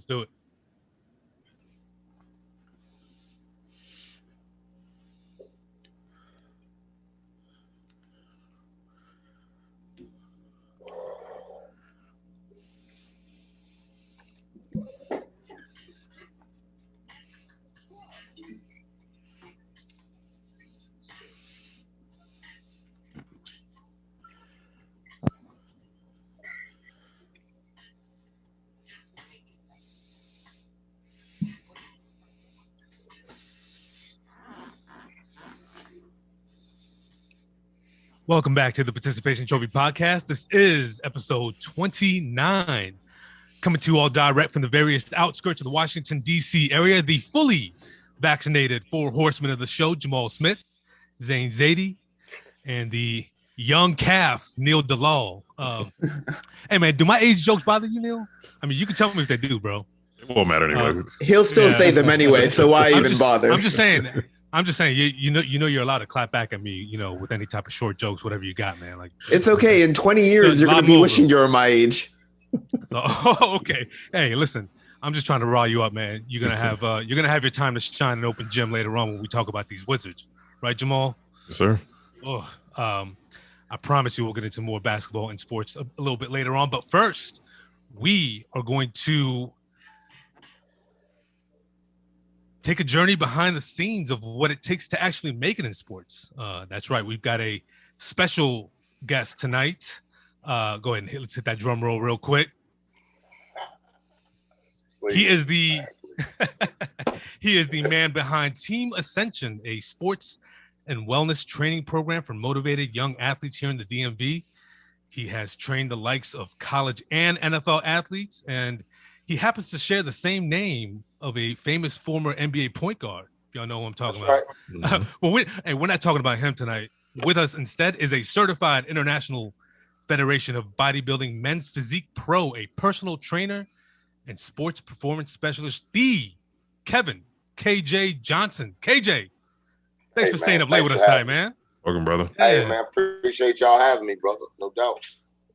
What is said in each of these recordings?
Let's do it. Welcome back to the Participation Trophy Podcast. This is episode 29, coming to you all direct from the various outskirts of the Washington, D.C. area. The fully vaccinated four horsemen of the show, Jamal Smith, Zane Zaidi, and the young calf, Neil Dalal. Hey, man, do my age jokes bother you, Neil? I mean, you can tell me if they do, bro. It won't matter anyway. He'll still say them anyway, so why even bother? I'm just saying, you know, you're allowed to clap back at me, you know, with any type of short jokes, whatever you got, man. Like, it's okay. In 20 years, you're gonna be wishing you're my age. So, okay. Hey, listen, I'm just trying to rile you up, man. You're gonna have your time to shine in open gym later on when we talk about these Wizards, right, Jamal? Yes, sir. Oh, I promise you we'll get into more basketball and sports a little bit later on. But first, we are going to take a journey behind the scenes of what it takes to actually make it in sports. That's right. We've got a special guest tonight. Go ahead and let's hit that drum roll real quick. He is the man behind Team Ascension, a sports and wellness training program for motivated young athletes here in the DMV. He has trained the likes of college and NFL athletes, and he happens to share the same name of a famous former NBA point guard. Y'all know who I'm talking about. Right. Well, we're not talking about him tonight. With us instead is a certified International Federation of Bodybuilding Men's Physique Pro, a personal trainer and sports performance specialist, the Kevin KJ Johnson. KJ, thanks for staying up late with us tonight, man. Welcome, brother. Hey, man, appreciate y'all having me, brother. No doubt.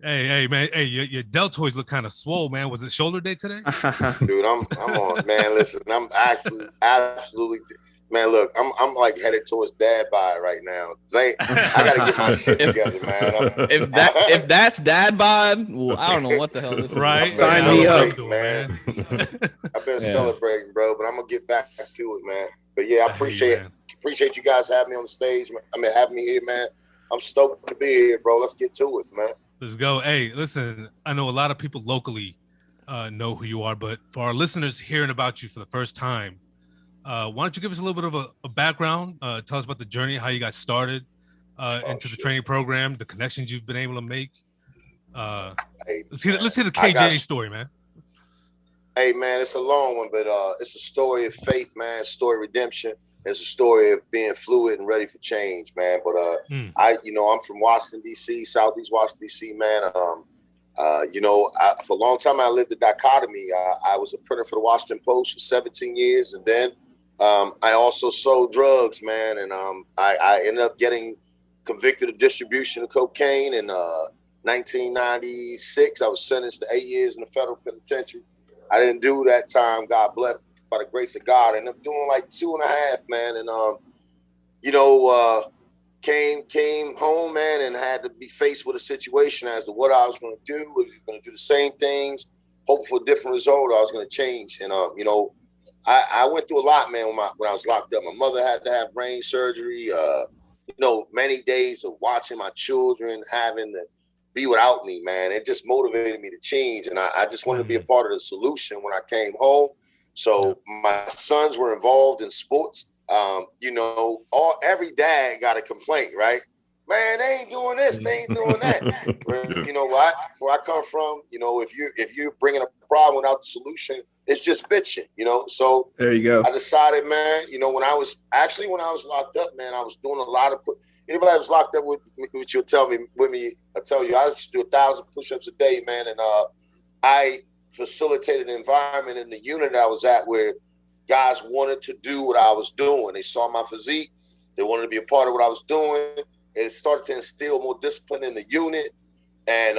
Hey, man. Hey, your deltoids look kind of swole, man. Was it shoulder day today? Dude, I'm on, man. Listen, I'm actually absolutely, man. Look, I'm like headed towards dad bod right now. Zane, I gotta get my shit together, man. If that's dad bod, well, I don't know what the hell this is. Right? Sign me up, man. I've been celebrating, bro, but I'm gonna get back to it, man. But yeah, I appreciate you guys having me on the stage. I mean, having me here, man. I'm stoked to be here, bro. Let's get to it, man. Let's go. Hey, listen, I know a lot of people locally know who you are, but for our listeners hearing about you for the first time, why don't you give us a little bit of a background? Tell us about the journey, how you got started into the training program, the connections you've been able to make. Let's hear the KJ story, man. Hey, man, it's a long one, but it's a story of faith, man. Story of redemption. It's a story of being fluid and ready for change, man. But I'm from Washington, D.C., Southeast Washington, D.C., man. For a long time I lived a dichotomy. I was a printer for the Washington Post for 17 years, and then I also sold drugs, man. And I ended up getting convicted of distribution of cocaine in 1996. I was sentenced to 8 years in the federal penitentiary. I didn't do that time, God bless. By the grace of God, and I'm doing like 2.5, man. And came home, man, and had to be faced with a situation as to what I was going to do. Was I going to do the same things, hope for a different result, or I was going to change? And I went through a lot, man, when I was locked up. My mother had to have brain surgery. Many days of watching my children having to be without me, man. It just motivated me to change, and I just wanted to be a part of the solution when I came home. So my sons were involved in sports. Every dad got a complaint, right? Man, they ain't doing this, they ain't doing that. You know what? Where I come from, if you're bringing a problem without the solution, it's just bitching, So there you go. I decided, man, when I was locked up, man, I was doing a lot of. Anybody that was locked up with you'll tell me. I tell you, I used to do 1,000 push-ups a day, man, and I facilitated an environment in the unit I was at where guys wanted to do what I was doing. They saw my physique. They wanted to be a part of what I was doing. It started to instill more discipline in the unit. And,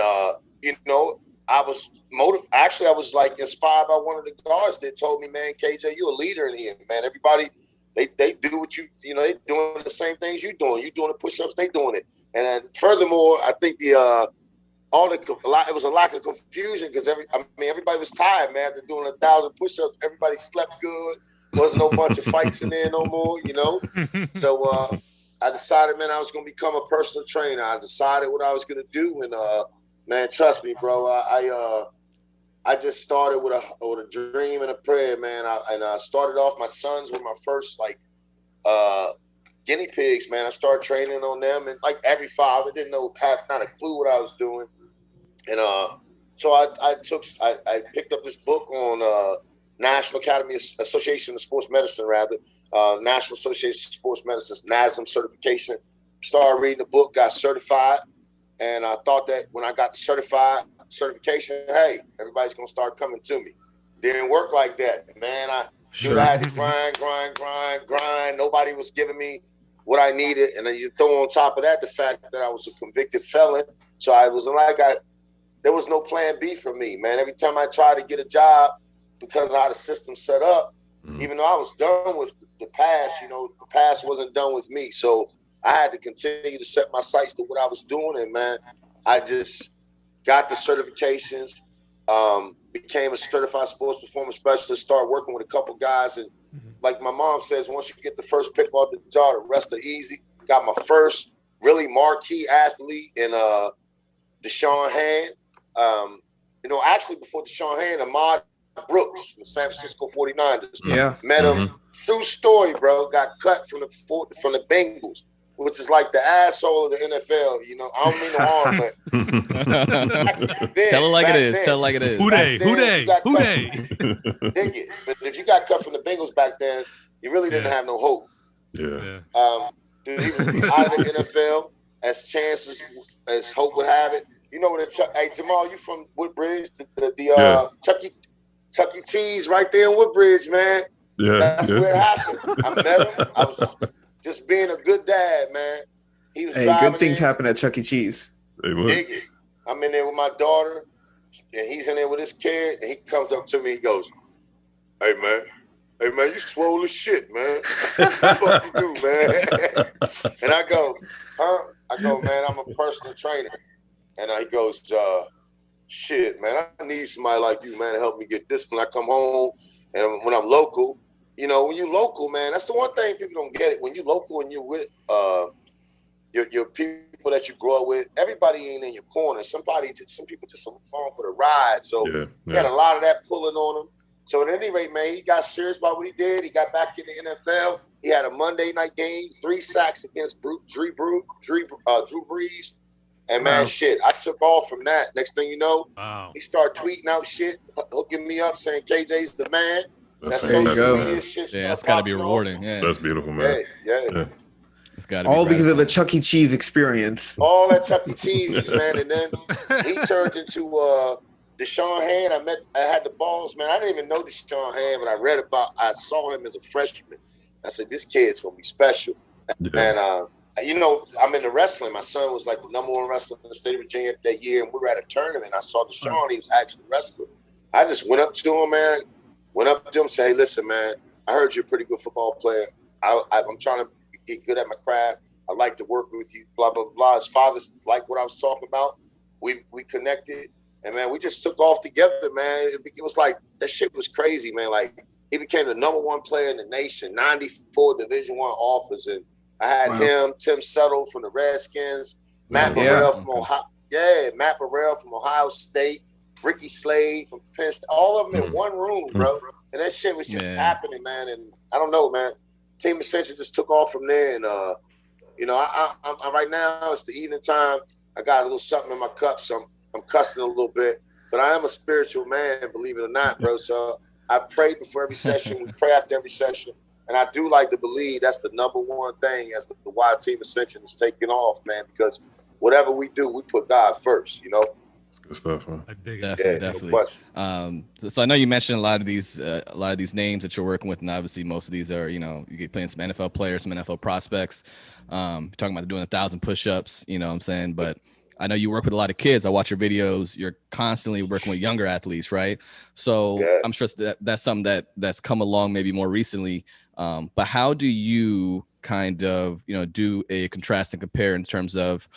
I was actually, I was like inspired by one of the guards that told me, man, KJ, you're a leader in here, man. Everybody, they do what they doing the same things you doing. You doing the push-ups, they doing it. And then furthermore, I think it was a lack of confusion because everybody was tired, man. After doing 1,000 push-ups, everybody slept good. Wasn't no bunch of fights in there no more, So I decided, man, I was gonna become a personal trainer. I decided what I was gonna do, and man, trust me, bro. I just started with a dream and a prayer, man. I started off. My sons were my first guinea pigs, man. I started training on them, and like every father, didn't have not a clue what I was doing. And so I picked up this book on National Academy Association of Sports Medicine, National Association of Sports Medicine's NASM certification. Started reading the book, got certified, and I thought that when I got the certification, hey, everybody's gonna start coming to me. Didn't work like that, man. I had to grind. Nobody was giving me what I needed, and then you throw on top of that the fact that I was a convicted felon. So I was there was no plan B for me, man. Every time I tried to get a job, because of how the system set up, even though I was done with the past, the past wasn't done with me. So I had to continue to set my sights to what I was doing. And, man, I just got the certifications, became a certified sports performance specialist, started working with a couple guys. And like my mom says, once you get the first pick off the jar, the rest are easy. Got my first really marquee athlete in Deshaun Hand. Actually before Deshaun Hand, Ahmad Brooks from the San Francisco 49ers. Yeah. Met him. True story, bro. Got cut from the Bengals, which is like the asshole of the NFL. I don't mean no harm, but tell it like it is. Tell it like it is. Who they? But if you got cut from the Bengals back then, you really didn't have no hope. Yeah. Dude, he was out of the NFL as chances as hope would have it. Hey, Jamal, you from Woodbridge? The Chuck E. Cheese right there in Woodbridge, man. Yeah. That's where it happened. I met him. I was just being a good dad, man. He was driving. Good things happen at Chuck E. Cheese. I'm in there with my daughter, and he's in there with his kid, and he comes up to me. He goes, hey, man, you swole as shit, man. What the fuck you do, man? And I go, huh? I go, man, I'm a personal trainer. And he goes, shit, man, I need somebody like you, man, to help me get disciplined. I come home, and when I'm local, when you local, man, that's the one thing people don't get it. When you local and you're with your people that you grow up with, everybody ain't in your corner. Some people just along for the ride. So he had a lot of that pulling on him. So at any rate, man, he got serious about what he did. He got back in the NFL. He had a Monday night game, 3 sacks against Drew Brees. And man, shit, I took off from that. Next thing you know, he started tweeting out shit, hooking me up, saying KJ's the man. That's social media shit. Yeah, that's got to be rewarding. Yeah, that's beautiful, man. Yeah. It's got to all because of the Chuck E. Cheese experience. All that Chuck E. Cheese, man. And then he turned into Deshaun Hand. I had the balls, man. I didn't even know Deshaun Hand, but I saw him as a freshman. I said, this kid's gonna be special. And I'm into wrestling. My son was like the #1 wrestler in the state of Virginia that year, and we were at a tournament. I saw Deshaun. He was actually a wrestler. I just went up to him, man. Said, hey, listen, man, I heard you're a pretty good football player. I'm trying to get good at my craft. I like to work with you, blah, blah, blah. His father liked what I was talking about. We connected, and, man, we just took off together, man. It was like, that shit was crazy, man. Like, he became the #1 player in the nation, 94 Division I offers, and I had him, Tim Settle from the Redskins, Matt Burrell from Ohio. Yeah, Matt Burrell from Ohio State, Ricky Slade from Penn State, all of them in one room, bro. And that shit was just happening, man. And I don't know, man. Team Ascension just took off from there. And, I right now, it's the evening time. I got a little something in my cup, so I'm cussing a little bit. But I am a spiritual man, believe it or not, bro. So I pray before every session. We pray after every session. And I do like to believe that's the #1 thing as the why Team Ascension is taking off, man, because whatever we do, we put God first, That's good stuff, man. I dig it. it. Definitely. So I know you mentioned a lot of these names that you're working with, and obviously most of these are, you get playing some NFL players, some NFL prospects. You're talking about doing 1,000 push-ups, you know what I'm saying? But I know you work with a lot of kids. I watch your videos. You're constantly working with younger athletes, right? So I'm sure that's something that's come along maybe more recently. But how do you kind of, do a contrast and compare in terms of,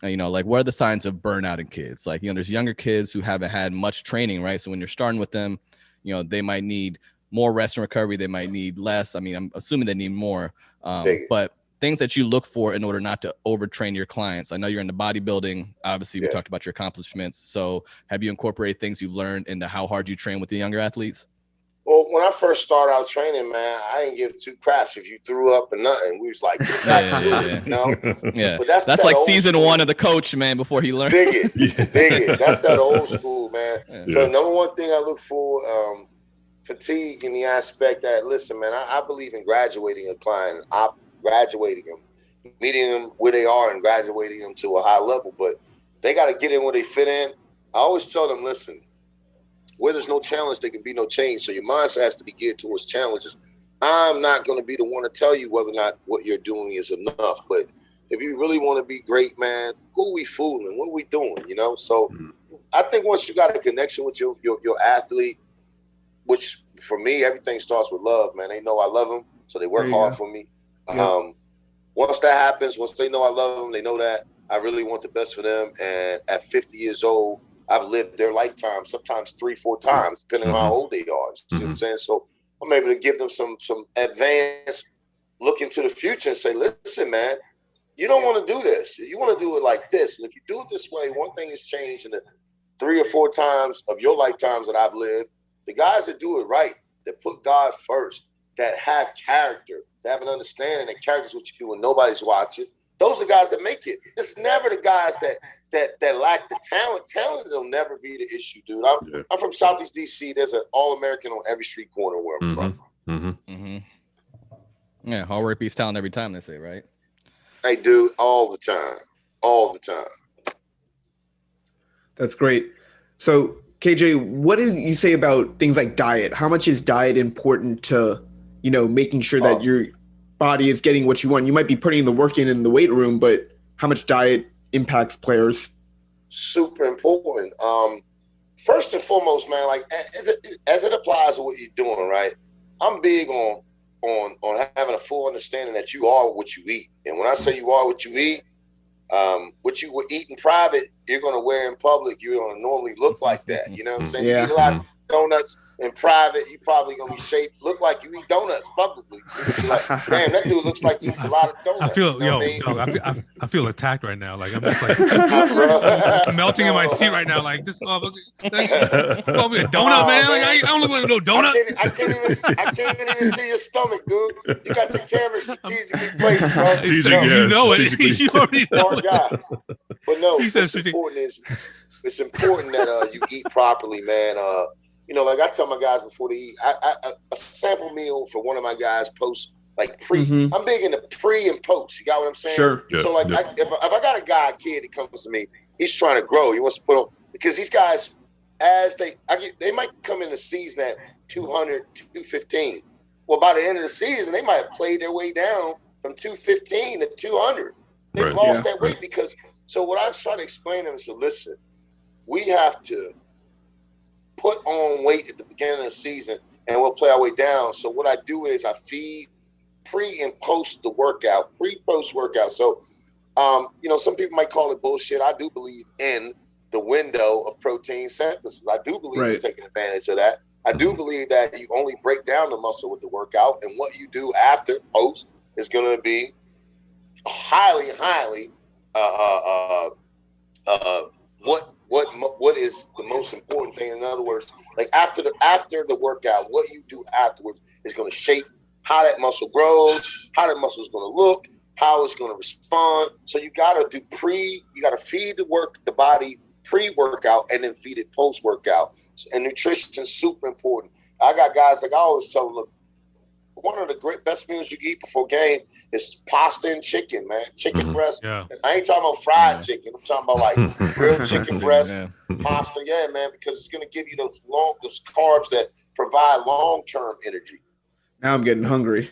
like what are the signs of burnout in kids? Like, there's younger kids who haven't had much training, right? So when you're starting with them, they might need more rest and recovery. They might need less. I mean, I'm assuming they need more, but things that you look for in order not to overtrain your clients. I know you're into bodybuilding. Obviously, we talked about your accomplishments. So have you incorporated things you've learned into how hard you train with the younger athletes? Well, when I first started out training, man, I didn't give two craps if you threw up or nothing. We was like, get back to it, you know? Yeah. But that's like season school. 1 of the coach, man, before he learned. Dig it. That's that old school, man. Yeah. So number one thing I look for, fatigue in the aspect that, listen, man, I believe in graduating a client, graduating them, meeting them where they are and graduating them to a high level. But they got to get in where they fit in. I always tell them, listen, where there's no challenge, there can be no change. So your mindset has to be geared towards challenges. I'm not going to be the one to tell you whether or not what you're doing is enough. But if you really want to be great, man, who we fooling? What are we doing? So I think once you got a connection with your athlete, which for me, everything starts with love, man. They know I love them, so they work hard for me. Once that happens, once they know I love them, they know that I really want the best for them. And at 50 years old, I've lived their lifetime, sometimes 3-4 times, depending on how old they are. See what I'm saying? So I'm able to give them some advanced look into the future and say, listen, man, you don't want to do this. You want to do it like this. And if you do it this way, one thing has changed in the 3 or 4 times of your lifetimes that I've lived. The guys that do it right, that put God first, that have character, that have an understanding that character's what you do when nobody's watching, those are the guys that make it. It's never the guys that lack the talent. Talent will never be the issue, dude. I'm from Southeast DC. There's an All-American on every street corner where I'm from. Yeah, hard work beats talent every time, they say, right? Hey, dude, all the time. All the time. That's great. So, KJ, what did you say about things like diet? How much is diet important to, making sure that your body is getting what you want? You might be putting the work in the weight room, but how much diet impacts players? Super important. First and foremost, man, like as it applies to what you're doing, right? I'm big on having a full understanding that you are what you eat. And when I say you are what you eat, what you would eat in private, you're going to wear in public. You're going to normally look like that. You know what I'm saying? Yeah. You eat a lot of donuts in private, you probably going to be shaped, look like you eat donuts publicly. You're like, damn, that dude looks like he eats a lot of donuts. I feel attacked right now. Like I'm just like melting in my seat right now. Like this motherfucker, call me a donut, man. Like I don't look like no donut. I can't even see your stomach, dude. You got your camera strategically placed, bro. You know it. You already know it. But no, it's important that you eat properly, man. Like I tell my guys before they eat, a sample meal for one of my guys post like pre. I'm big into pre and post. You got what I'm saying? Sure. Yeah, so if I got a kid that comes to me, he's trying to grow. He wants to put on, because these guys, they might come in the season at 200, 215. Well, by the end of the season, they might have played their way down from 215 to 200. They've lost that weight because. So what I try to explain to them is, listen, we have to put on weight at the beginning of the season and we'll play our way down. So what I do is I feed pre and post the workout, pre-post workout. So, some people might call it bullshit. I do believe in the window of protein synthesis. I do believe in taking advantage of that. I do believe that you only break down the muscle with the workout, and what you do after post is going to be highly what is the most important thing. In other words, like after the workout, what you do afterwards is going to shape how that muscle grows, how that muscle is going to look, how it's going to respond. So you got to do you got to feed the body pre-workout and then feed it post-workout. And nutrition is super important. I got guys, like I always tell them, look, one of the best meals you can eat before game is pasta and chicken, man. Chicken breast. Yeah. I ain't talking about fried chicken. I'm talking about like grilled chicken breast, pasta. Yeah, man, because it's going to give you those carbs that provide long-term energy. Now I'm getting hungry.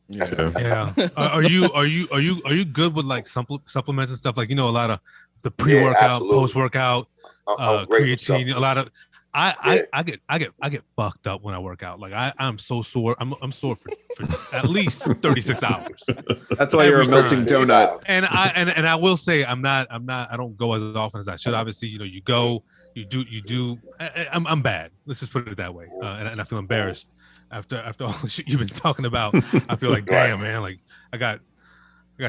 Yeah. Are you good with like supplements and stuff? Like, a lot of the pre-workout, absolutely. post-workout, I'm great with creatine, a lot of. Yeah. I get fucked up when I work out. Like I'm so sore. I'm sore for at least 36 hours. That's why you're a Every melting time. donut. And I will say I don't go as often as I should. Obviously, you go, you do. I'm bad. Let's just put it that way. And I feel embarrassed after all the shit you've been talking about. I feel like, damn, man, like I got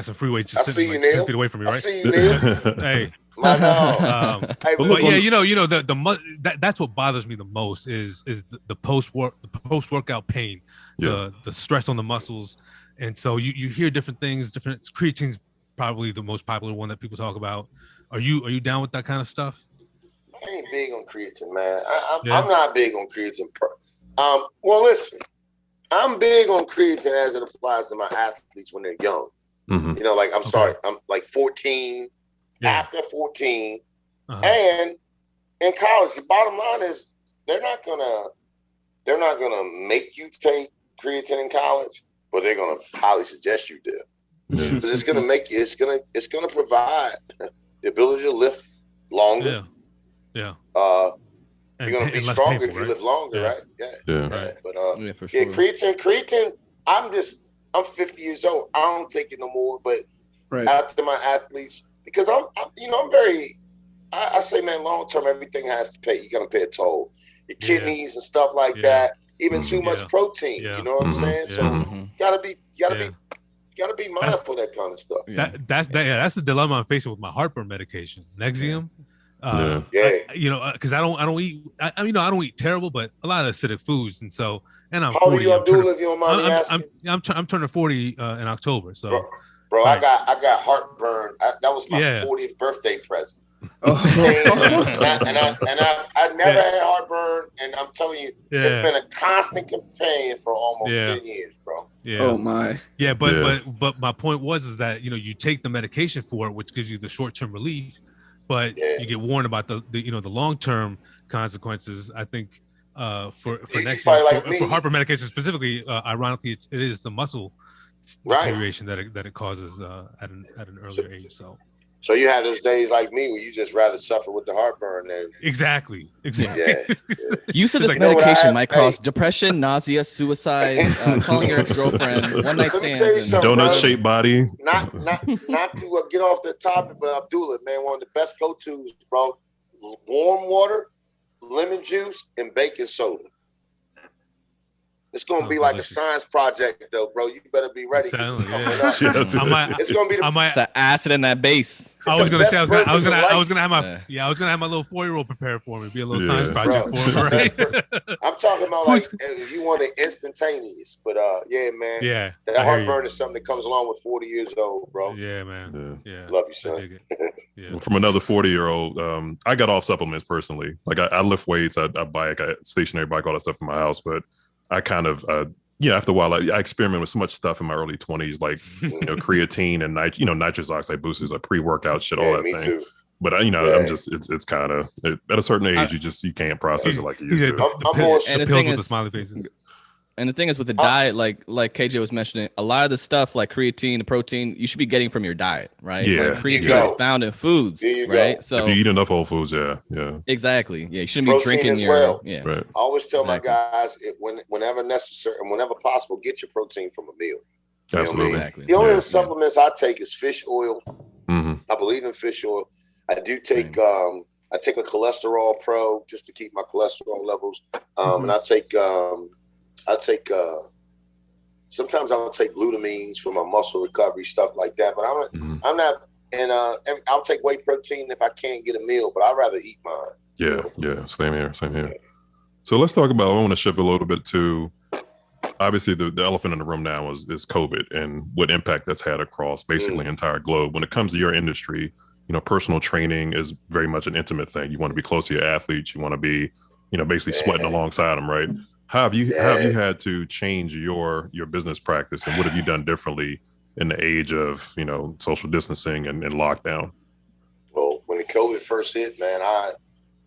some free weights just sitting like 10 feet away from me, right? I see you, Neil. Hey. My dog. But yeah, that's what bothers me the most is the post workout pain, the stress on the muscles, and so you hear different things. Different creatine's probably the most popular one that people talk about. Are you down with that kind of stuff? I ain't big on creatine, man. I'm not big on creatine. Well, listen, I'm big on creatine as it applies to my athletes when they're young. Mm-hmm. You know, like sorry, I'm like 14. After 14, and in college, the bottom line is they're not gonna make you take creatine in college, but they're gonna highly suggest you do, because it's gonna make you. It's gonna provide the ability to lift longer. Yeah. You're gonna be stronger if you live longer, right? Yeah. But for sure. creatine. I'm 50 years old. I don't take it no more, but after my athletes. Because I'm very, I say, man, long term, everything has to pay. You got to pay a toll. Your kidneys and stuff like that. Even too much protein. You know what I'm saying? So you gotta be mindful of that kind of stuff. That's the dilemma I'm facing with my heartburn medication, Nexium. Because I don't eat. I don't eat terrible, but a lot of acidic foods, and so. And I'm. How old are you, Abdullah? If you don't mind me asking. I'm turning 40 in October, so. Bro, I got heartburn. That was my 40th birthday present. I never had heartburn, and I'm telling you, it's been a constant companion for almost 10 years, bro. Yeah. Oh my. Yeah, but my point is that you take the medication for it, which gives you the short-term relief, but you get warned about the long-term consequences. I think for next year, for heartburn medication specifically, ironically, it is the muscle deterioration that it causes at an earlier age. So you have those days like me where you just rather suffer with the heartburn than exactly. Use of this medication might cause depression, nausea, suicide, calling your ex-girlfriend, one night stands, donut shaped body. Not to get off the topic, but Abdullah, man, one of the best go-tos, bro. Warm water, lemon juice, and baking soda. It's gonna be like a science project, though, bro. You better be ready. It's coming up. It's gonna be the acid in that base. I was gonna have my little 4-year-old prepared for me. Be a little science project for him, right? I'm talking about like if you want it instantaneous, but man. Yeah. That heartburn is something that comes along with 40 years old, bro. Yeah, man. Yeah. Love you, son. From another 40-year-old, I got off supplements personally. Like I lift weights, I bike, I stationary bike, all that stuff in my house, but I kind of, after a while, I experimented with so much stuff in my early 20s, like, creatine and nitrous oxide boosters, like pre-workout shit, all that thing. Too. But I'm just, it's kind of, at a certain age, you can't process it like you used to. The pills with the smiley faces. And the thing is with the diet, like KJ was mentioning, a lot of the stuff like creatine, the protein, you should be getting from your diet, right? Yeah. Like creatine is found in foods, right? Go. So if you eat enough whole foods, yeah. Exactly. Yeah, you shouldn't be drinking Right. I always tell my guys, whenever necessary and whenever possible, get your protein from a meal. Absolutely. Exactly. The only supplements I take is fish oil. Mm-hmm. I believe in fish oil. I do take I take a cholesterol pro just to keep my cholesterol levels. And I take sometimes I'll take glutamines for my muscle recovery, stuff like that. But I'm not, and I'll take whey protein if I can't get a meal, but I'd rather eat mine. Yeah. Same here. So let's talk about, I want to shift a little bit to, obviously the elephant in the room now is COVID and what impact that's had across basically the entire globe. When it comes to your industry, personal training is very much an intimate thing. You want to be close to your athletes. You want to be, basically sweating alongside them, right? How have you had to change your business practice, and what have you done differently in the age of social distancing and lockdown? Well, when the COVID first hit, man,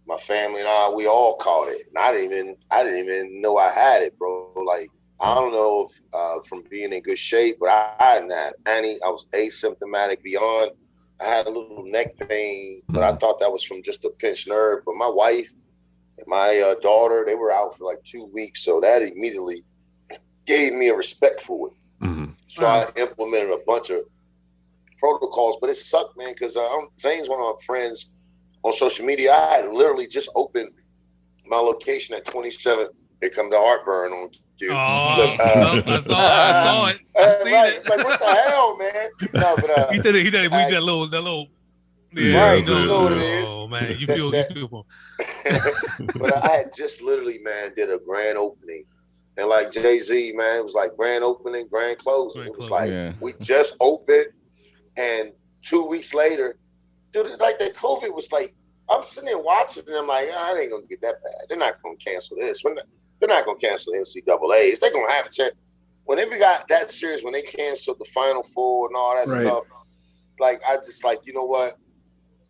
my family and I, we all caught it, and I didn't even know I had it, bro. Like I don't know if from being in good shape, but I didn't have any. I was asymptomatic beyond. I had a little neck pain, but I thought that was from just a pinched nerve. But my wife and my daughter, they were out for like 2 weeks, so that immediately gave me a respect for it. So I implemented a bunch of protocols, but it sucked, man, because Zane's one of my friends on social media. I had literally just opened my location at 27. They come to heartburn on you. Look, I saw it. I seen it. Like, what the hell, man? No, but he did it. We did that little. Yeah, right, you know what it is. Oh man, you feel for him. But I had just literally, man, did a grand opening, and like Jay-Z, man, it was like grand opening, grand closing. It was like we just opened, and 2 weeks later, dude, like the COVID was like, I'm sitting there watching, and I'm like, it ain't gonna get that bad. They're not gonna cancel this. They're not gonna cancel the NCAA's. They're gonna have a chance. When they got that serious, when they canceled the Final Four and all that stuff, like I just like, you know what?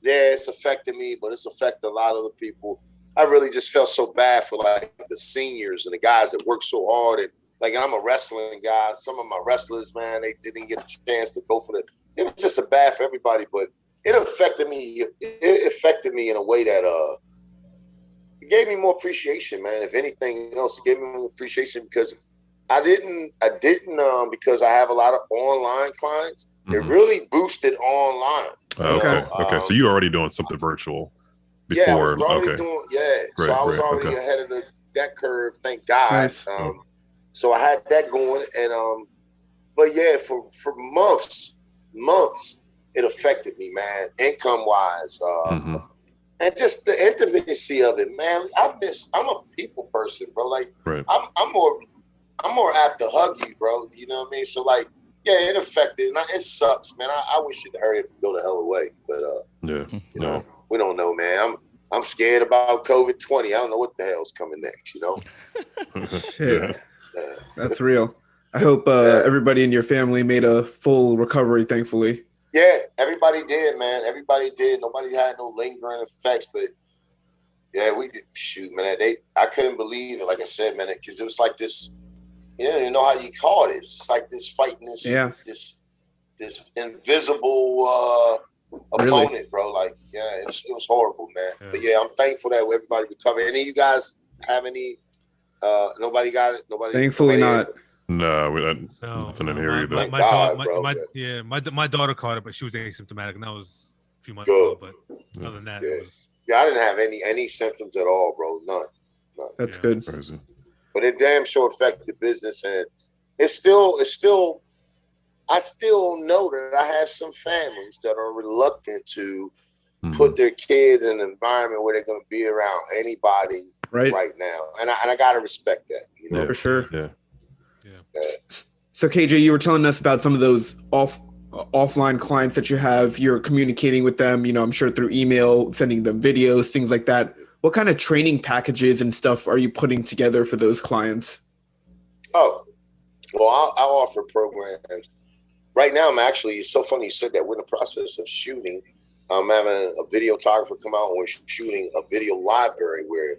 Yeah, it's affected me, but it's affected a lot of other people. I really just felt so bad for like the seniors and the guys that work so hard. And like, I'm a wrestling guy. Some of my wrestlers, man, they didn't get a chance to go for the. It was just a bad for everybody, but it affected me. It affected me in a way that it gave me more appreciation, man. If anything else, it gave me more appreciation because I didn't because I have a lot of online clients. It really boosted online. Okay. So you already doing something virtual before? Yeah, I was already doing. Yeah, so I was already ahead of that curve. Thank God. Nice. So I had that going, and but yeah, for months, it affected me, man, income wise, and just the intimacy of it, man. I'm a people person, bro. Like I'm more apt to hug you, bro. You know what I mean? So like. Yeah, it affected, and it sucks, man. I wish it'd hurry up and go the hell away, but you know, we don't know, man. I'm scared about COVID-20. I don't know what the hell's coming next, you know. Shit, that's real. I hope everybody in your family made a full recovery. Thankfully. Yeah, everybody did, man. Everybody did. Nobody had no lingering effects, but yeah, we did. Shoot, man. I couldn't believe it. Like I said, man, because it was like this. You don't even know how you call it. It's like this fighting this invisible opponent, bro. Like, it was horrible, man. Yeah. But yeah, I'm thankful that everybody recovered. Any of you guys have any? Nobody got it. Thankfully not. No, we had nothing in here either. My daughter caught it, but she was asymptomatic, and that was a few months ago. But other than that, it was. Yeah, I didn't have any symptoms at all, bro. None. That's good. Crazy. But it damn sure affected business, and it's still. I still know that I have some families that are reluctant to put their kids in an environment where they're going to be around anybody right now, and I got to respect that. You know? For sure. Yeah. So KJ, you were telling us about some of those offline clients that you have. You're communicating with them. You know, I'm sure through email, sending them videos, things like that. What kind of training packages and stuff are you putting together for those clients? Oh, well, I offer programs. Right now, it's so funny you said that. We're in the process of shooting. I'm having a videographer come out and we're shooting a video library where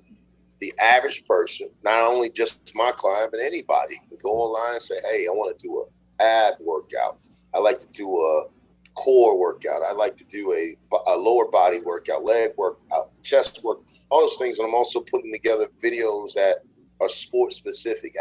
the average person, not only just my client, but anybody can go online and say, hey, I want to do an ab workout. I like to do a core workout. I like to do a lower body workout, leg workout, chest work, all those things. And I'm also putting together videos that are sports specific.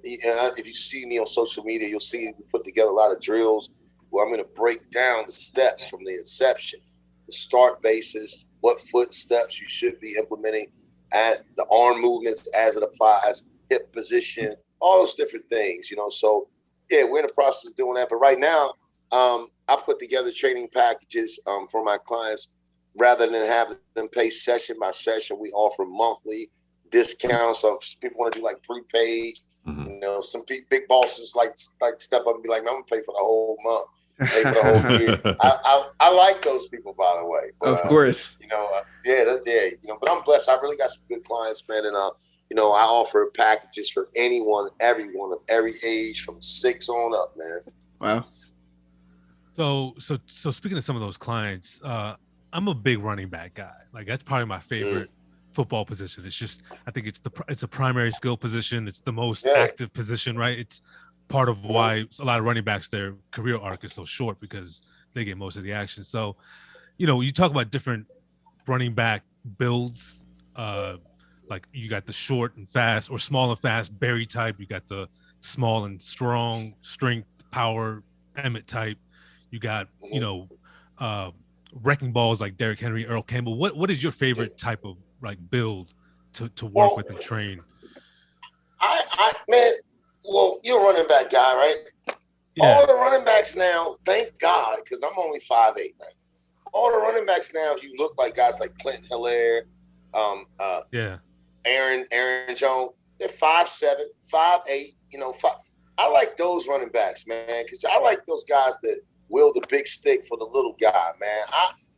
If you see me on social media, you'll see we put together a lot of drills where I'm going to break down the steps from the inception, the start basis, what foot steps you should be implementing, at the arm movements as it applies, hip position, all those different things, you know. So yeah, we're in the process of doing that. But right now, I put together training packages for my clients. Rather than have them pay session by session, we offer monthly discounts. So if people want to do like prepaid, you know, some big bosses like step up and be like, "Man, I'm gonna pay for the whole month, pay for the whole year." I like those people, by the way. But, of course, you know, you know. But I'm blessed. I really got some good clients, man, and you know, I offer packages for anyone, everyone of every age, from 6 on up, man. Wow. So speaking of some of those clients, I'm a big running back guy. Like that's probably my favorite football position. It's just, I think it's a primary skill position. It's the most active position, right? It's part of why a lot of running backs, their career arc is so short because they get most of the action. So, you know, you talk about different running back builds. Like you got the short and fast, or small and fast Barry type. You got the small and strong strength power Emmett type. You got, you know, wrecking balls like Derrick Henry, Earl Campbell. What is your favorite type of like build to work with and train? Man, well, you're a running back guy, right? Yeah. All the running backs now, thank God, because I'm only 5'8", right? All the running backs now, if you look like guys like Clinton Hilaire, Aaron Jones, they're 5'7", 5'8", you know, I like those running backs, man, because I like those guys that wield a big stick for the little guy, man.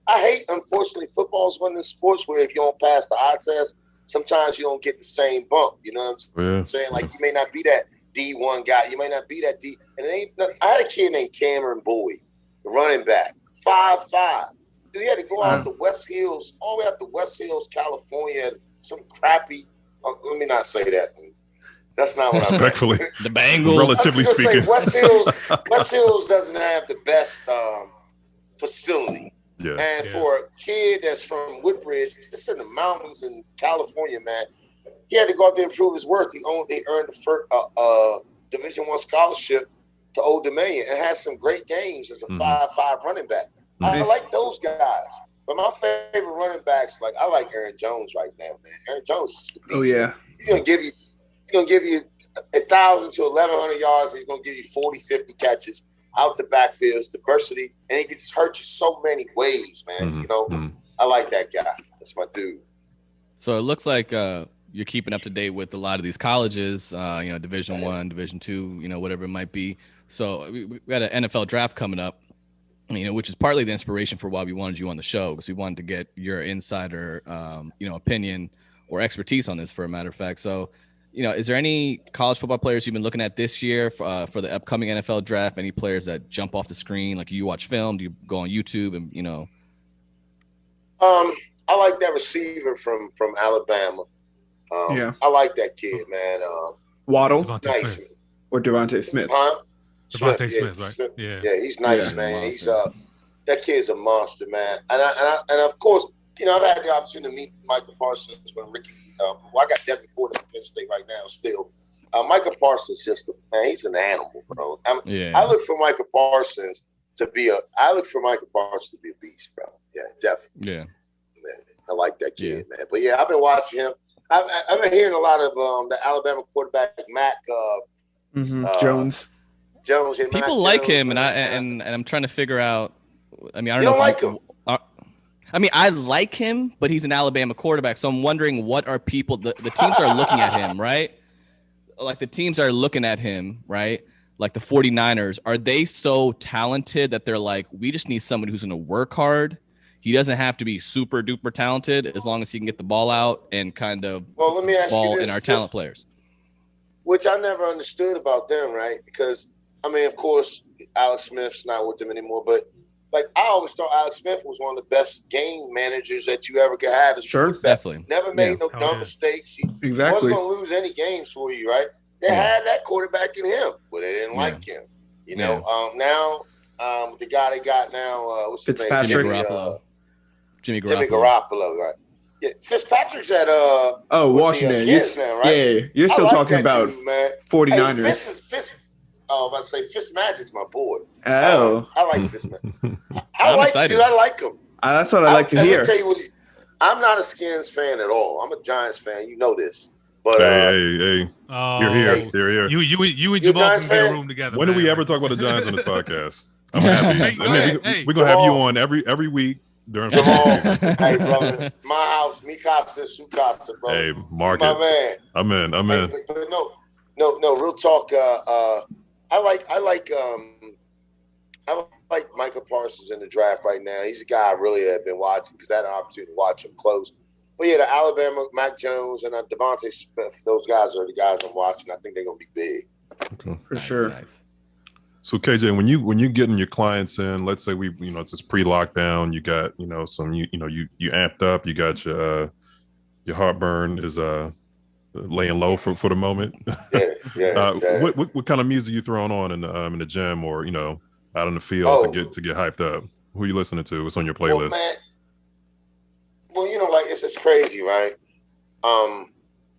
I hate, unfortunately, football's one of the sports where if you don't pass the eye test, sometimes you don't get the same bump. You know what I'm saying? Like, you may not be that D1 guy. You may not be that D. And I had a kid named Cameron Bowie, the running back, 5'5". Dude, he had to go out to West Hills, all the way out to West Hills, California, some crappy. Let me not say that. That's not what I meant. Respectfully, the Bengals. Relatively speaking, West Hills doesn't have the best facility. Yeah. And for a kid that's from Woodbridge, it's in the mountains in California, man, he had to go out there and prove his worth. He earned the first Division I scholarship to Old Dominion and had some great games as a 5'5" running back. I like those guys. But my favorite running backs, like I like Aaron Jones right now, man. Aaron Jones is the beast. Oh yeah. He's gonna give you 1,000 to 1,100 yards. He's gonna give you 40, 50 catches out the backfields, diversity, and he gets hurt you so many ways, man. You know, I like that guy. That's my dude. So it looks like you're keeping up to date with a lot of these colleges, you know, Division I, Division II, you know, whatever it might be. So we got an NFL draft coming up, you know, which is partly the inspiration for why we wanted you on the show, because we wanted to get your insider, you know, opinion or expertise on this, for a matter of fact. So, you know, is there any college football players you've been looking at this year for the upcoming NFL draft? Any players that jump off the screen? Like, you watch film? Do you go on YouTube and, you know? I like that receiver from Alabama. I like that kid, man. Waddle? Nice. Or Devontae Smith? Huh? Devontae Smith, right? Smith. Yeah, he's nice, man. He's that kid's a monster, man. And of course, you know, I've had the opportunity to meet Michael Parsons when Ricky. I got Devin Ford at Penn State right now. Still, Michael Parsons man. He's an animal, bro. I look for Michael Parsons to be a beast, bro. Yeah, definitely. Yeah, man, I like that kid, man. But yeah, I've been watching him. I've been hearing a lot of the Alabama quarterback Mac Jones. Yeah, people Mac like Jones, him, and I'm trying to figure out. I mean, I don't you know. Don't like him. I mean, I like him, but he's an Alabama quarterback. So I'm wondering, what are people, the teams are looking at him, right? Like, the teams are looking at him, right? Like the 49ers, are they so talented that they're like, we just need somebody who's going to work hard? He doesn't have to be super duper talented as long as he can get the ball out and kind of let me ask ball you this, in our talent players. Which I never understood about them, right? Because, I mean, of course, Alex Smith's not with them anymore, but like, I always thought Alex Smith was one of the best game managers that you ever could have. Sure, definitely. Never made no dumb mistakes. He wasn't going to lose any games for you, right? They had that quarterback in him, but they didn't like him. You know, now the guy they got now, what's his name? Jimmy Garoppolo, right? Yeah, Fitzpatrick's at Washington. Fan, right? Yeah, you're still talking about dude, 49ers. Hey, I'm about to say Fitzmagic's my boy. Oh, I like Fitzmagic. I like him. That's what I like to hear. Let me tell you what I'm not a Skins fan at all. I'm a Giants fan. You know this. But hey. You're here. You and Jamal can get a room together. When do we ever talk about the Giants on this podcast? I'm happy. We're gonna have you on every week during Jamal. Hey, brother, my house, mi casa, su casa, bro. Hey, Mark, my man. I'm in. But no. Real talk. I like Michael Parsons in the draft right now. He's a guy I really have been watching because I had an opportunity to watch him close. But yeah, the Alabama, Mac Jones, and Devontae Smith, those guys are the guys I'm watching. I think they're gonna be big. Okay. For sure. Nice. So KJ, when you getting your clients in, let's say it's this pre-lockdown, you got some you amped up, you got your heartburn is laying low for the moment. Yeah. What kind of music you throwing on in the gym, or out in the field to get hyped up? Who are you listening to? What's on your playlist? Well, man, like it's crazy, right?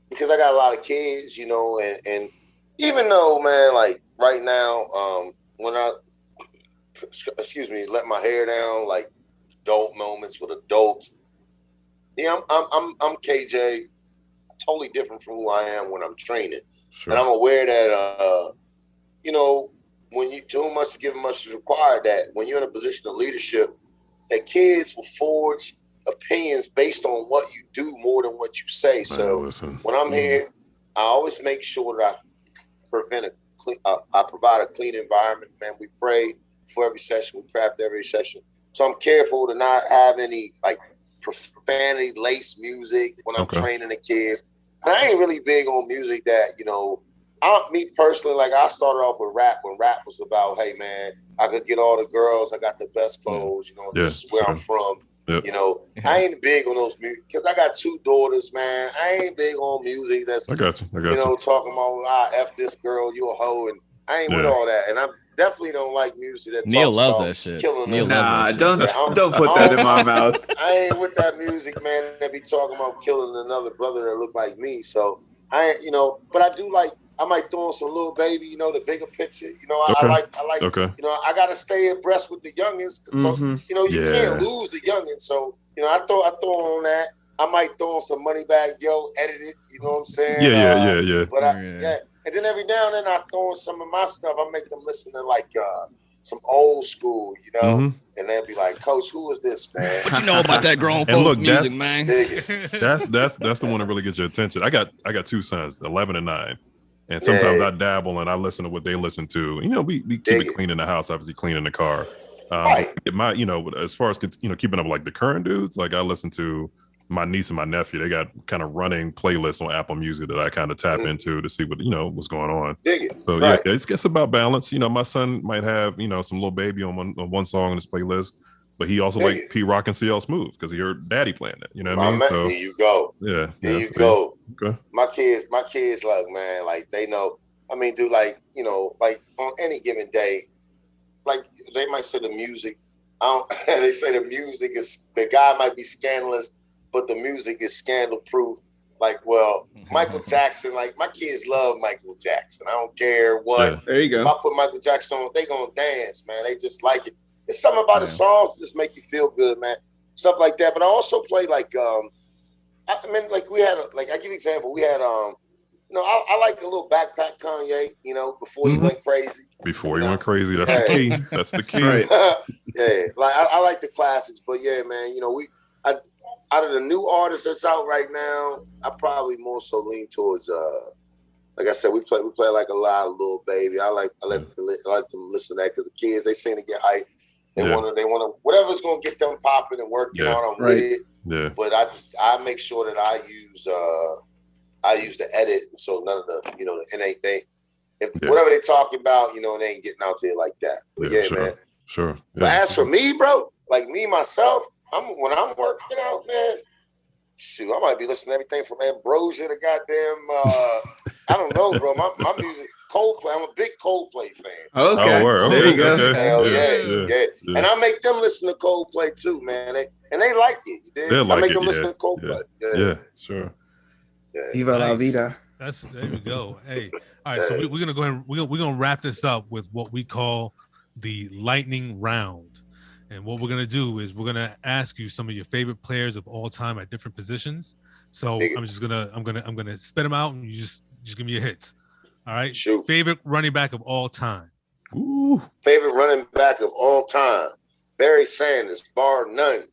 Because I got a lot of kids, and even though, man, like right now, when I let my hair down, like adult moments with adults. Yeah, I'm KJ, totally different from who I am when I'm training. Sure. And I'm aware that when you too much is given, much is required, that when you're in a position of leadership, that kids will forge opinions based on what you do more than what you say. So when I'm here, I always make sure that I provide a clean environment. Man, we pray for every session, we pray after every session. So I'm careful to not have any like profanity laced music when I'm training the kids. And I ain't really big on music that, me personally, like I started off with rap when rap was about, hey man, I could get all the girls, I got the best clothes, this is where I'm from. Yep. I ain't big on those music because I got 2 daughters, man. I ain't big on music that's I got you. Talking about F this girl, you a hoe, and I ain't with all that. And I definitely don't like music that Neil talks loves about that shit. Killing Neil loves that shit. Don't put that in my mouth. I ain't with that music, man, that be talking about killing another brother that look like me. So I ain't, but I do like, I might throw on some Little Baby, the bigger picture. I like, I got to stay abreast with the youngins. So, you can't lose the youngins. So, I throw on that. I might throw on some Moneybagg Yo, edit it. You know what I'm saying? Yeah. But and then every now and then I throw in some of my stuff. I make them listen to like some old school, and they'll be like, Coach, who is this, man? What you know about that grown folks music, man? That's the one that really gets your attention. I got 2 sons, 11 and 9. And sometimes I dabble and I listen to what they listen to. We keep it clean in the house, obviously clean in the car. As far as keeping up with like the current dudes, like I listen to my niece and my nephew. They got kind of running playlists on Apple Music that I kind of tap into to see what what's going on. So it's about balance. My son might have some Little Baby on one song on his playlist, but he also like P Rock and CL Smooth because he heard Daddy playing it. You know what I mean? So there you go. Yeah, there you go. Okay. My kids, like, man, like they know. I mean, dude, like like on any given day, like they might say the music. They say the music is, the guy might be scandalous, but the music is scandal proof. Like, well, Michael Jackson, like my kids love Michael Jackson. I don't care what. Yeah. There you go. If I put Michael Jackson on, they gonna dance, man. They just like it. It's something about the songs that just make you feel good, man. Stuff like that. But I also play like, like we had, I give you an example. We had, I like a little Backpack Kanye, before he went crazy. Before he went crazy, that's the key. That's the key. Right. Yeah, like I like the classics, but yeah, man, out of the new artists that's out right now, I probably more so lean towards, like I said, we play like a lot of Lil Baby. I like them listen to that because the kids, they seem to get hyped. They want to, whatever's gonna get them popping and working out. I'm with it. Yeah. But I make sure that I use the edit, so none of the whatever they talking about, they ain't getting out there like that. But sure, man, sure. Yeah. But as for me, bro, like me myself, when I'm working out, man, shoot, I might be listening to everything from Ambrosia to goddamn, I don't know, bro. My music, Coldplay. I'm a big Coldplay fan. Okay. Oh, word. There you go. Okay. Hell yeah. And I make them listen to Coldplay too, man. And they like it. I make them listen to Coldplay. Yeah, sure. Yeah. Viva la vida. There we go. Hey, all right. So we're gonna go ahead. We're gonna wrap this up with what we call the lightning round. And what we're gonna do is we're gonna ask you some of your favorite players of all time at different positions. So I'm gonna spit them out, and you just give me your hits. All right. Shoot. Favorite running back of all time. Ooh. Favorite running back of all time. Barry Sanders, bar none.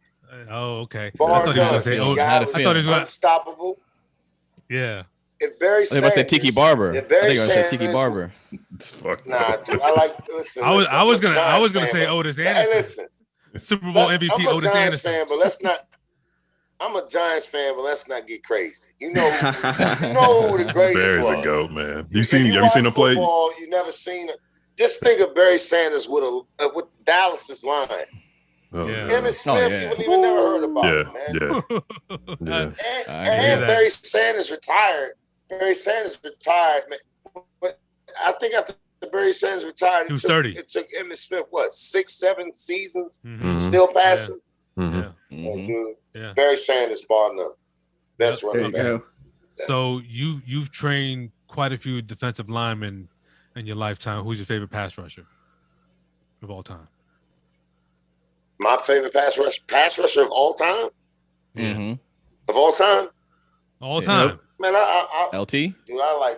Oh, okay. Bar I none. thought he was unstoppable. Yeah. If Barry Sanders, I say Tiki Barber. If Barry Sanders, Tiki Barber. Nah, dude. I like. Listen. I was gonna say Otis Anderson. Hey, listen. Super Bowl MVP I'm a Otis Giants Anderson. fan, but let's not. I'm a Giants fan, but let's not get crazy. You know who the greatest Barry's was. a goat, man. Have you seen him play? You never seen it. Just think of Barry Sanders with Dallas's line. Oh, yeah. Emmitt Smith, you wouldn't even never heard about him, man. And Barry Sanders retired. Barry Sanders retired, man. But I think after Barry Sanders retired. He was 30. It took Emmitt Smith, what, 6-7 seasons? Mm-hmm. Still passing? Mhm. Yeah. Dude, Yeah. Barry Sanders, bar none. Best There running you back. go. So you've trained quite a few defensive linemen in your lifetime. Who's your favorite pass rusher of all time? My favorite pass rusher of all time? Mm-hmm. Of all time? All time. Man, LT? dude, I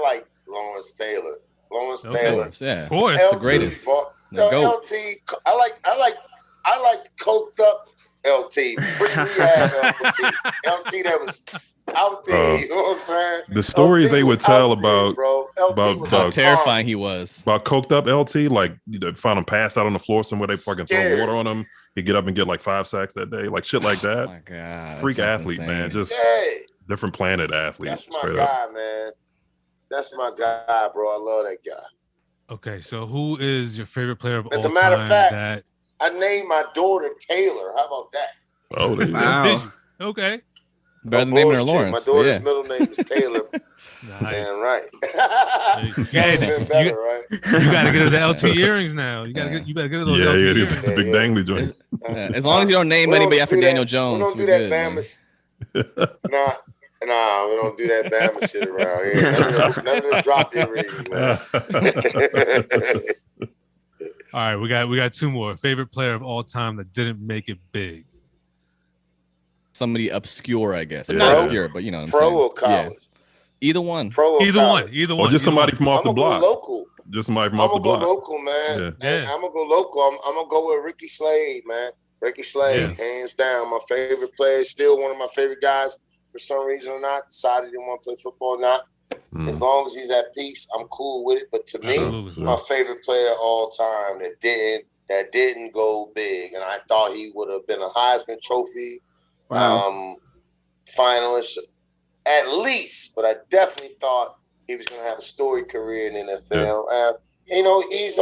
like Lawrence Taylor. Lawrence Taylor. Yeah. Of course. The greatest. The GOAT. LT. I like the coked up LT. Pre-rehab LT. LT that was out there. You know what I'm saying? The stories LT they would was tell out there, about bro. LT about- was How About- terrifying he was. about coked up LT, like they found him passed out on the floor somewhere. They fucking throw Yeah. water on him. He'd get up and get like 5 sacks that day, like shit like Oh that. my God. Freak that's athlete, insane. man. Just Yeah. different planet athlete. That's my straight guy, up. man. That's my guy, bro. I love that guy. Okay, so who is your favorite player of As all a matter time of fact- that I named my daughter Taylor. How about that? Oh, there you go. Wow. did you? Okay. Better than No naming her bullshit. Lawrence. My but daughter's yeah. middle name is Taylor. Nice. Man, right. Yeah, Could've been better, right? You gotta get her the LT earrings now. You better get her those Yeah, LT yeah, earrings. the big Yeah. dangly joint. Yeah, as long as you don't name We don't anybody after do Daniel that- Jones. We don't do we're that good, man. Bama. Nah, we don't do that Bama shit around here. None of the drop earrings, man. All right, we got two more. Favorite player of all time that didn't make it big. Somebody obscure, I guess. Yeah. Not Pro- obscure, but you know what I'm Pro saying. or college? Yeah. Either one. Pro or Either college? one. Either Or one. just either somebody one. from off I'm the gonna block. go local. Just somebody from I'm off the gonna go block. local, man. Yeah. Yeah. I'm gonna go local. I'm gonna go with Ricky Slade, man. Ricky Slade, hands down, my favorite player. Still one of my favorite guys. For some reason or not, decided he didn't want to play football or not. As long as he's at peace, I'm cool with it. But to me, Absolutely. my favorite player of all time that didn't go big, and I thought he would have been a Heisman Trophy Wow. finalist at least, but I definitely thought he was going to have a storied career in the NFL. He's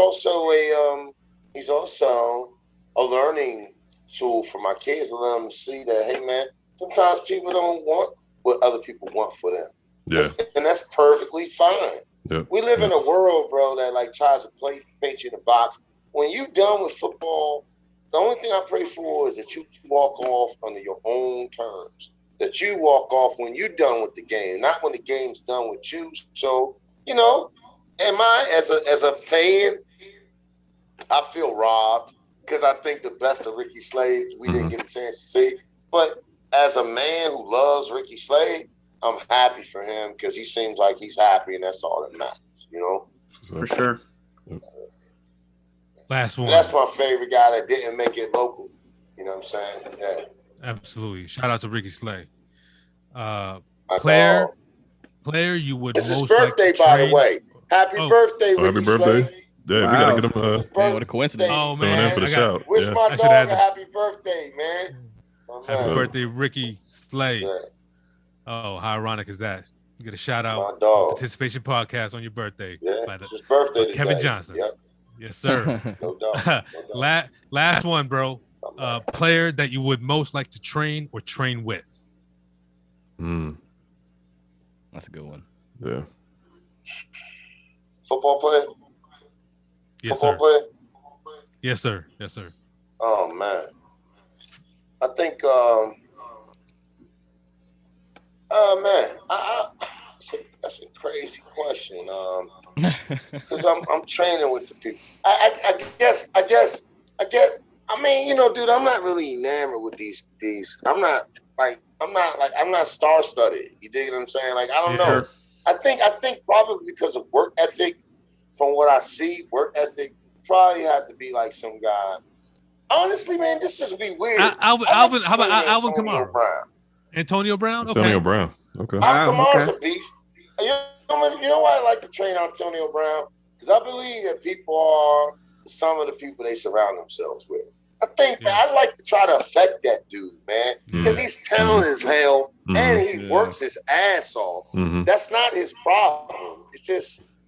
also a learning tool for my kids to let them see that, hey man, sometimes people don't want what other people want for them. Yeah. And that's perfectly fine. Yeah. We live in a world, bro, that like tries to paint you in a box. When you're done with football, the only thing I pray for is that you walk off under your own terms. That you walk off when you're done with the game, not when the game's done with you. So, am I as a fan, I feel robbed because I think the best of Ricky Slade we didn't get a chance to see. But as a man who loves Ricky Slade, I'm happy for him because he seems like he's happy, and that's all that matters, For sure. Last one. That's my favorite guy that didn't make it local. You know what I'm saying? Yeah. Absolutely. Shout out to Ricky Slade. My Player dog. you would It's his most like birthday, to by train- the way. Happy Oh. birthday, Ricky Happy birthday. Slade. Yeah, Wow. we gotta get him It's his Man, what a birthday. coincidence. Oh throwing in man, for the I got- shout. Wish Yeah. my I dog should have a this. happy birthday, man. Happy Yeah. birthday, Ricky Slade. Yeah, Oh, how ironic is that? You get a shout out my dog. participation podcast on your birthday. Yeah, by it's the- his birthday by today. Kevin Johnson. Yep, Yes, sir. no doubt. No doubt. Last one, bro. My man. Player that you would most like to train or train with. That's a good one. Yeah. Football player? Yes, Football sir. player? Yes, sir. Yes, sir. Oh man, I think. That's a crazy question. Because I'm training with the people. I guess. I mean, dude, I'm not really enamored with these. I'm not star-studded. You dig what I'm saying? Like, I don't know. Sure. I think probably because of work ethic, from what I see, work ethic probably have to be like some guy. Honestly, man, this is be weird. Alvin, I how about train Alvin Antonio Kamara? Brown. Antonio Brown? Okay. Antonio Brown. Okay. Wow, Kamara's okay. a beast. You know why I like to train Antonio Brown? Because I believe that people are some of the people they surround themselves with. I think I like to try to affect that dude, man, because he's talented as hell and he works his ass off. That's not his problem. It's just,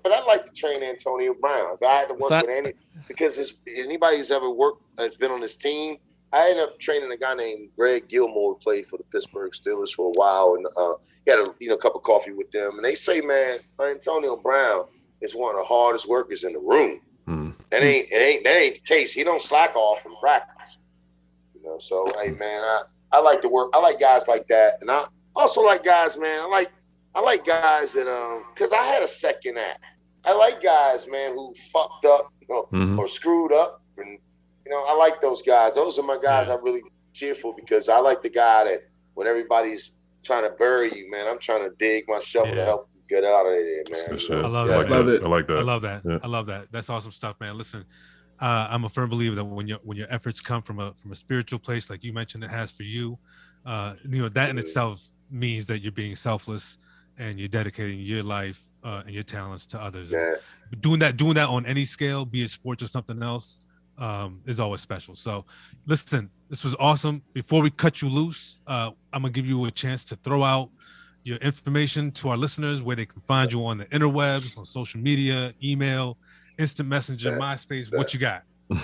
but I like to train Antonio Brown. If I had to work with any, because anybody who's ever worked, has been on this team, I ended up training a guy named Greg Gilmore, who played for the Pittsburgh Steelers for a while, and he had a cup of coffee with them. And they say, man, Antonio Brown is one of the hardest workers in the room. That ain't the case. He don't slack off from practice. So hey, man, I like to work. I like guys like that, and I also like guys, man. I like guys that because I had a second act. I like guys, man, who fucked up, or screwed up, and I like those guys. Those are my guys I really cheer for, because I like the guy that when everybody's trying to bury you, man, I'm trying to dig my shovel to help you get out of there, man. I love that. I like that. I love that. Yeah. I love that. That's awesome stuff, man. Listen, I'm a firm believer that when your efforts come from a spiritual place, like you mentioned, it has for you, that in itself means that you're being selfless and you're dedicating your life and your talents to others. Yeah. Doing that on any scale, be it sports or something else, is always special. So listen, this was awesome. Before we cut you loose, I'm gonna give you a chance to throw out your information to our listeners, where they can find you on the interwebs, on social media, email, instant messenger, MySpace. What you got? Man.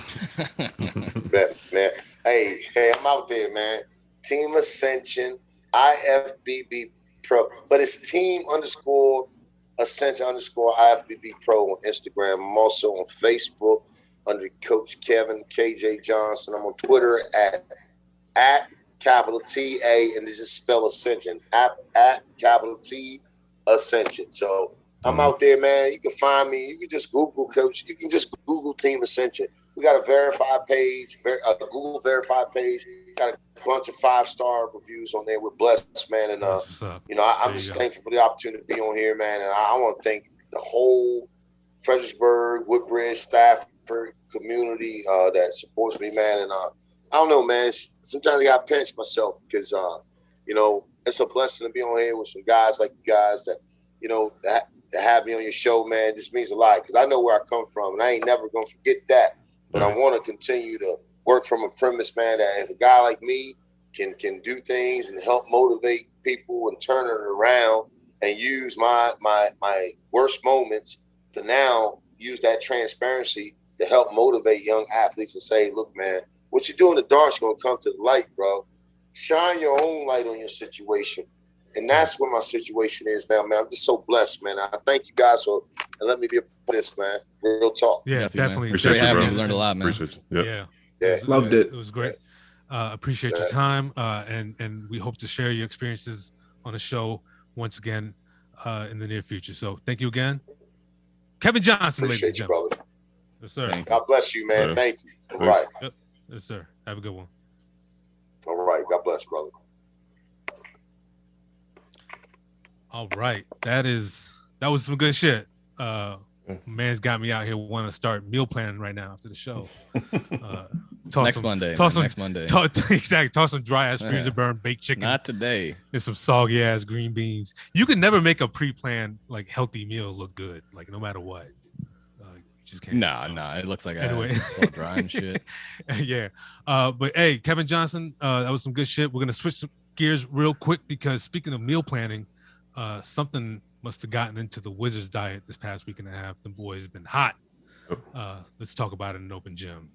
Hey, I'm out there, man. Team Ascension, IFBB Pro, but it's Team _Ascension _IFBB Pro on Instagram. I'm also on Facebook under Coach Kevin KJ Johnson. I'm on Twitter at capital TA, and this is spell Ascension at capital T Ascension. So I'm out there, man. You can find me. You can just Google Coach. You can just Google Team Ascension. We got a verified page, a Google verified page. Got a bunch of 5-star reviews on there. We're blessed, man. And I'm just thankful for the opportunity to be on here, man. And I want to thank the whole Fredericksburg, Woodbridge, Stafford community that supports me, man. And I don't know, man. Sometimes I got to pinch myself because it's a blessing to be on here with some guys like you guys that to have me on your show, man. It just means a lot, because I know where I come from, and I ain't never gonna forget that. But I want to continue to work from a premise, man, that if a guy like me can do things and help motivate people and turn it around and use my worst moments to now use that transparency to help motivate young athletes and say, look, man, what you do in the dark's gonna come to the light, bro. Shine your own light on your situation. And that's what my situation is now, man. I'm just so blessed, man. I thank you guys for letting me be a part of this, man. Real talk. Yeah, definitely. Appreciate you, bro. Learned a lot, man. Appreciate you. Yeah. Loved it. It was great. Appreciate your time, and we hope to share your experiences on the show once again in the near future. So thank you again, Kevin Johnson. Appreciate you, brother. Yes, sir. God bless you, man. Thank you. All right. Yep. Yes, sir. Have a good one. All right. God bless, brother. All right. That was some good shit. Man's got me out here wanting to start meal planning right now after the show. Next Monday. Exactly. Toss some dry ass freezer burn baked chicken. Not today. And some soggy ass green beans. You can never make a pre-planned like healthy meal look good, like no matter what. Just can't. Nah. It looks like anyway. All dry and shit. Yeah. But hey, Kevin Johnson, that was some good shit. We're gonna switch some gears real quick, because speaking of meal planning, something must have gotten into the Wizards diet this past week and a half. The boys have been hot. Let's talk about it in an open gym.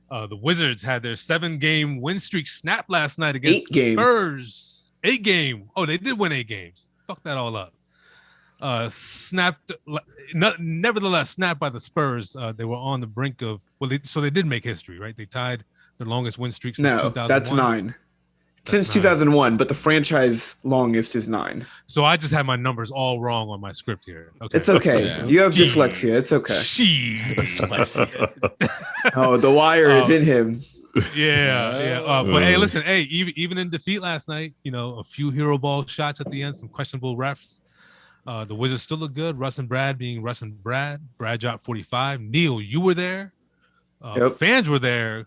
The Wizards had their 7-game win streak snap last night against the Spurs. 8-game. Oh, they did win 8 games. Fuck that all up. Nevertheless, snapped by the Spurs. They were on the brink of, so they did make history, right? They tied the longest win streak since 2001. That's 9. Since 2001, but the franchise longest is 9. So I just had my numbers all wrong on my script here. Okay. It's okay. Yeah. You have dyslexia. It's okay. Dyslexia. Oh, the wire is in him. Yeah. But hey, listen, even in defeat last night, a few hero ball shots at the end, some questionable refs. The Wizards still look good. Russ and Brad being Russ and Brad. Brad dropped 45. Neil, you were there. Fans were there.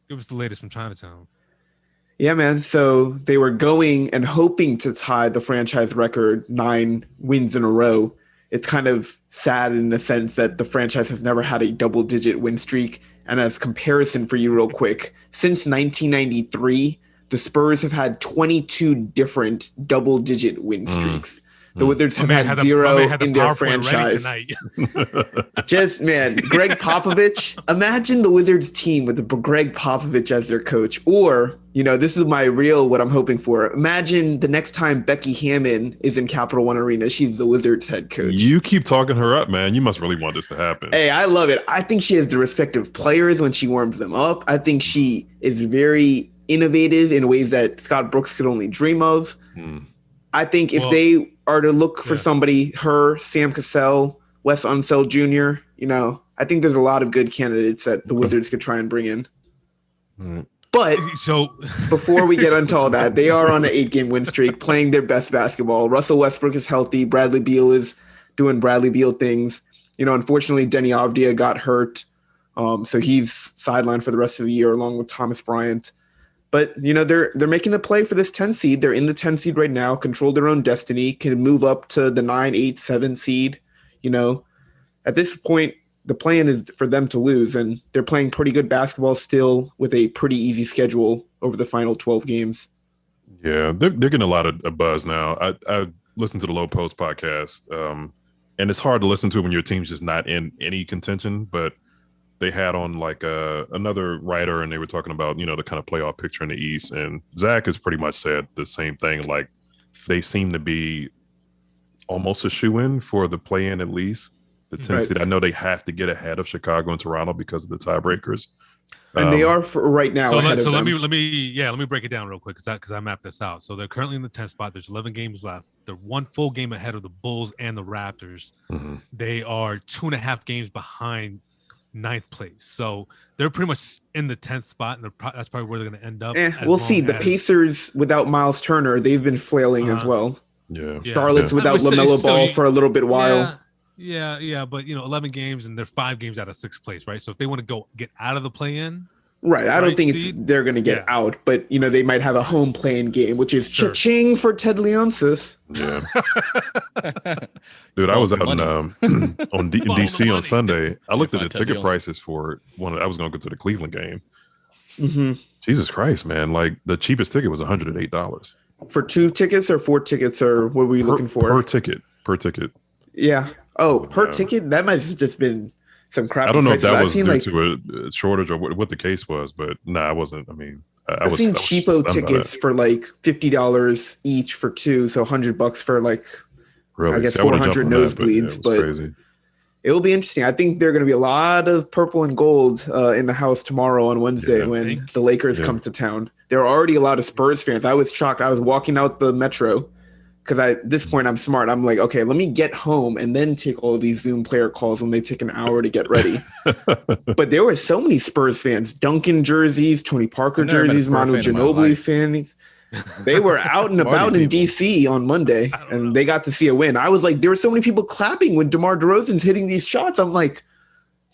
Give us the latest from Chinatown. Yeah, man. So they were going and hoping to tie the franchise record, 9 wins in a row. It's kind of sad in the sense that the franchise has never had a double-digit win streak. And as comparison for you real quick, since 1993, the Spurs have had 22 different double-digit win streaks. The Wizards have had zero in their franchise. Just, man, Greg Popovich. Imagine the Wizards team with Greg Popovich as their coach. Or, this is what I'm hoping for. Imagine the next time Becky Hammon is in Capital One Arena, she's the Wizards head coach. You keep talking her up, man. You must really want this to happen. Hey, I love it. I think she has the respect of players when she warms them up. I think she is very innovative in ways that Scott Brooks could only dream of. I think if they are to look for somebody, her, Sam Cassell, Wes Unseld Jr., I think there's a lot of good candidates that the Wizards could try and bring in. But before we get into all that, they are on an 8-game win streak, playing their best basketball. Russell Westbrook is healthy. Bradley Beal is doing Bradley Beal things. Unfortunately, Denny Avdia got hurt, so he's sidelined for the rest of the year along with Thomas Bryant. But, they're making a play for this 10 seed. They're in the 10 seed right now, control their own destiny, can move up to the 9, 8, 7 seed. At this point, the plan is for them to lose, and they're playing pretty good basketball still with a pretty easy schedule over the final 12 games. Yeah, they're getting a lot of buzz now. I listened to the Low Post podcast, and it's hard to listen to when your team's just not in any contention, but they had on like another writer, and they were talking about, the kind of playoff picture in the East. And Zach has pretty much said the same thing. Like, they seem to be almost a shoe-in for the play-in at least. The 10 seed. I know they have to get ahead of Chicago and Toronto because of the tiebreakers. And they are for right now. So let me break it down real quick because I mapped this out. So they're currently in the 10th spot. There's 11 games left. They're one full game ahead of the Bulls and the Raptors. They are 2.5 games behind 9th place. So they're pretty much in the 10th spot, and that's probably where they're going to end up. We'll see. The Pacers without Miles Turner, they've been flailing as well. Yeah. Charlotte's without LaMelo Ball for a little bit while. Yeah, but 11 games and they're 5 games out of 6th place, right? So if they want to get out of the play-in, right? I don't think they're going to get out, but they might have a home playing game, which is cha-ching for Ted Leonsis. Yeah, dude, I was out in DC on Sunday. I looked at the ticket prices for one. I was going to go to the Cleveland game. Jesus Christ, man! Like the cheapest ticket was $108 for 2 tickets or 4 tickets, or what were you looking for? Per ticket. Yeah. Oh, per ticket? That might have just been some crap. I don't know if that was due to a shortage or what the case was, but I wasn't. I mean, I've seen cheapo tickets for like $50 each for 2, so $100 for like, I guess 400 nosebleeds. But crazy. It will be interesting. I think there are going to be a lot of purple and gold in the house tomorrow on Wednesday when the Lakers come to town. There are already a lot of Spurs fans. I was shocked. I was walking out the metro. Because at this point, I'm smart. I'm like, okay, let me get home and then take all of these Zoom player calls when they take an hour to get ready. But there were so many Spurs fans, Duncan jerseys, Tony Parker jerseys, Manu Ginobili fans. They were out and about in DC on Monday, and they got to see a win. I was like, there were so many people clapping when DeMar DeRozan's hitting these shots. I'm like,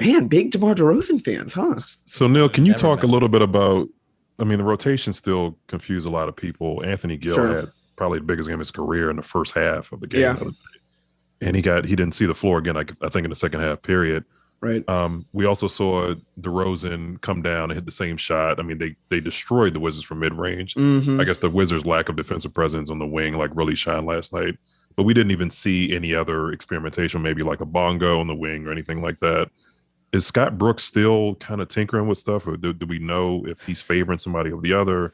man, big DeMar DeRozan fans, huh? So, Neil, can you talk a little bit about, the rotation still confused a lot of people. Anthony Gill had probably the biggest game of his career in the first half of the game. And he didn't see the floor again, I think, in the second half period. Right. We also saw DeRozan come down and hit the same shot. They destroyed the Wizards from mid-range. I guess the Wizards' lack of defensive presence on the wing really shined last night. But we didn't even see any other experimentation, maybe like a bongo on the wing or anything like that. Is Scott Brooks still kind of tinkering with stuff, or do we know if he's favoring somebody over the other?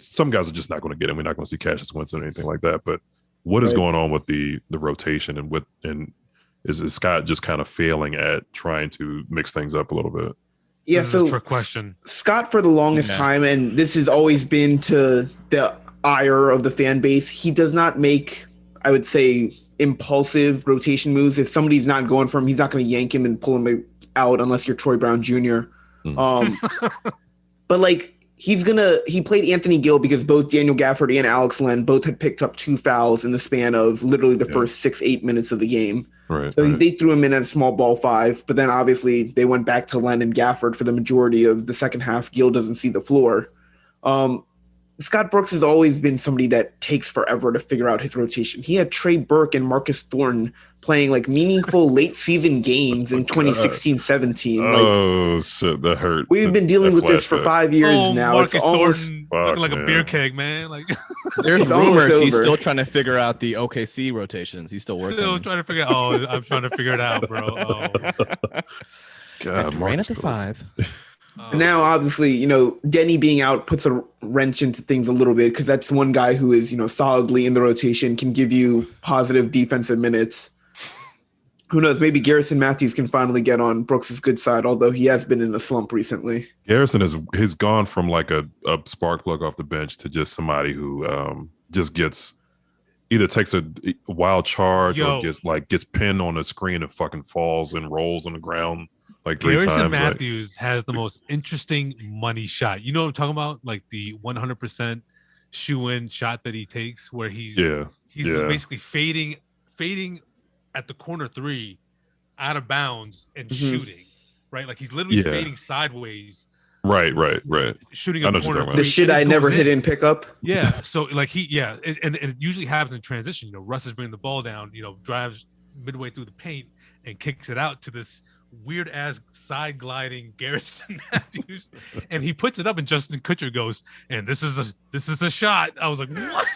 Some guys are just not going to get him. We're not going to see Cassius Winston or anything like that. But what is going on with the rotation, and is Scott just kind of failing at trying to mix things up a little bit? Yeah, so trick question. Scott, for the longest time, and this has always been to the ire of the fan base, he does not make, I would say, impulsive rotation moves. If somebody's not going for him, he's not going to yank him and pull him out unless you're Troy Brown Jr. But he played Anthony Gill because both Daniel Gafford and Alex Len both had picked up 2 fouls in the span of literally the first 6-8 minutes of the game. Right. So they threw him in at a small ball 5, but then obviously they went back to Len and Gafford for the majority of the second half. Gill doesn't see the floor. Scott Brooks has always been somebody that takes forever to figure out his rotation. He had Trey Burke and Marcus Thornton playing like meaningful late season games in 2016-17. Oh shit, that hurt. We've been dealing with this for 5 years now. Marcus it's almost Thornton looking like a beer keg, man. Like there's It's almost rumors he's over. still trying to figure out the OKC rotations. He's still working. still trying to figure out. Oh, I'm trying to figure it out, bro. Oh. God, Durant at the Marcus 5. now, obviously, Denny being out puts a wrench into things a little bit because that's one guy who is, solidly in the rotation, can give you positive defensive minutes. Who knows? Maybe Garrison Matthews can finally get on Brooks' good side, although he has been in a slump recently. Garrison he's gone from like a spark plug off the bench to just somebody who just gets either takes a wild charge or gets pinned on the screen and fucking falls and rolls on the ground like 3 Garrison times. Matthews has the most interesting money shot. You know what I'm talking about? Like the 100% shoe-in shot that he takes, where he's basically fading at the corner 3 out of bounds and shooting, right? Like he's literally fading sideways. Right. Shooting a corner 3. The shit I never hit in pickup. Yeah. So like and it usually happens in transition. Russ is bringing the ball down, drives midway through the paint and kicks it out to this weird ass side gliding Garrison Matthews, and he puts it up, and Justin Kutcher goes, and this is a shot. I was like, what?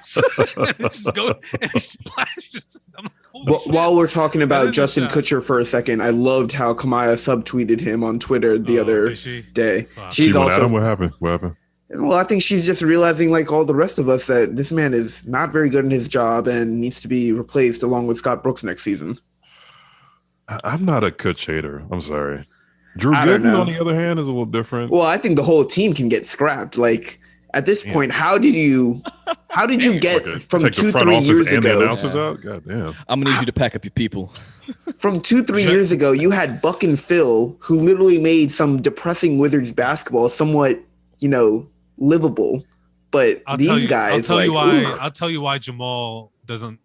And it just goes and it splashes. I'm like, holy shit. While we're talking about Justin Kutcher for a second, I loved how Kamaya subtweeted him on Twitter the other day. Wow. She's She went also at him. What happened? Well, I think she's just realizing, like all the rest of us, that this man is not very good in his job and needs to be replaced along with Scott Brooks next season. I'm not a Kutch hater. I'm sorry. Drew Gooden, on the other hand, is a little different. Well, I think the whole team can get scrapped. Like at this point, how did you get from Take 2-3 years and the ago? announcers out? God damn. I'm gonna need you to pack up your people. From 2-3 years ago, you had Buck and Phil, who literally made some depressing Wizards basketball somewhat, livable. But I'll tell you why Jamal doesn't.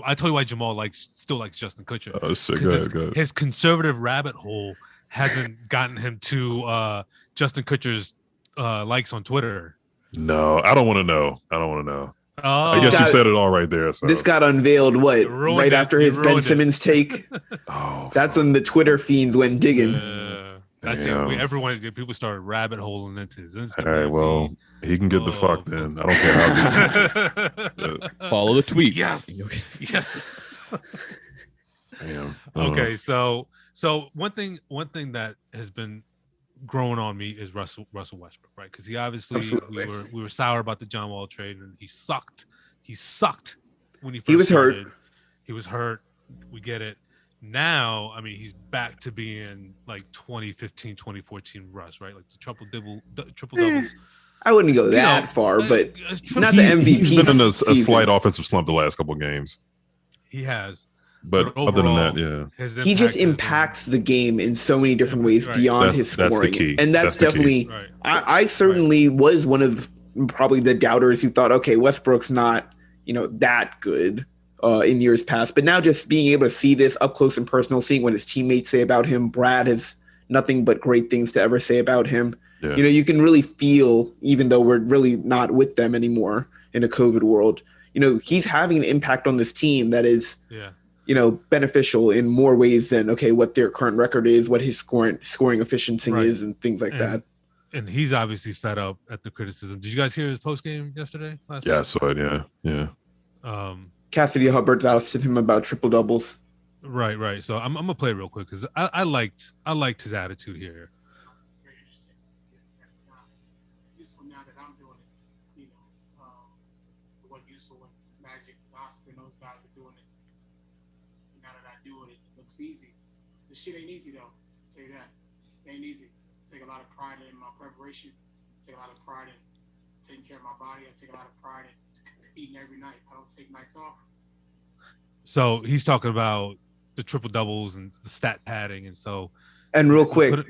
I tell you why Jamal still likes Justin Kutcher. Oh shit! Go ahead. His conservative rabbit hole hasn't gotten him to Justin Kutcher's likes on Twitter. No, I don't want to know. I guess you said it all right there. So. This got unveiled right after his Ben Simmons take. That's when the Twitter fiends went digging. That's it. People started rabbit holing into his Instagram. All right, well, he can get the fuck then. I don't care how. Follow the tweets. Yes. Damn. Okay, so one thing that has been growing on me is Russell Westbrook, right? Because he obviously we were sour about the John Wall trade, and he sucked. He sucked when he was started. Hurt. He was hurt. We get it. Now, I mean, he's back to being like 2015, 2014 Russ, right? Like the triple doubles. I wouldn't go that far, but not the MVP. He's been in a slight offensive slump the last couple of games. He has. But other than that, he just impacts the game in so many different ways beyond his scoring. That's the key. And that's definitely, I certainly was one of probably the doubters who thought, okay, Westbrook's not, that good. In years past, but now just being able to see this up close and personal, seeing what his teammates say about him. Brad has nothing but great things to ever say about him. Yeah. You can really feel, even though we're really not with them anymore in a COVID world, he's having an impact on this team that is, beneficial in more ways than, what their current record is, what his scoring efficiency is, and things like that. And he's obviously fed up at the criticism. Did you guys hear his post game yesterday? I saw it. Yeah. Cassidy Hubbard ousted him about triple doubles. Right. So I'm gonna play real quick because I liked his attitude here. Very interesting. Useful now that I'm doing it, it wasn't useful when Magic, Oscar, and those guys were doing it. Now that I do it, it looks easy. The shit ain't easy though. I'll tell you that. It ain't easy. I take a lot of pride in my preparation. I take a lot of pride in taking care of my body. I take a lot of pride in eating every night. I don't take nights off. So he's talking about the triple doubles and the stat padding, and real quick,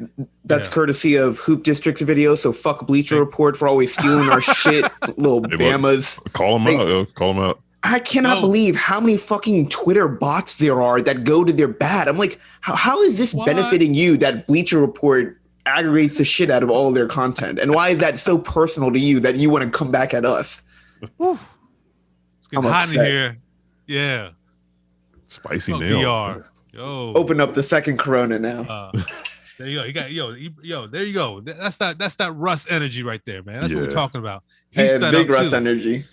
that's courtesy of Hoop District's video. So fuck Bleacher Report for always stealing our shit, little Bamas. Call them out. Call them out. I cannot believe how many fucking Twitter bots there are that go to their bat. I'm like, how is this benefiting you that Bleacher Report aggravates the shit out of all their content. And why is that so personal to you that you want to come back at us? Whew. It's getting I'm hot in upset. here. Yeah. Spicy Oh, nail. DR. Yo. Open up the second Corona now. There you go. You got yo. There you go. That's that Russ energy right there, man. That's what we're Yeah. talking about. He's Hey, fed big up Russ too. energy.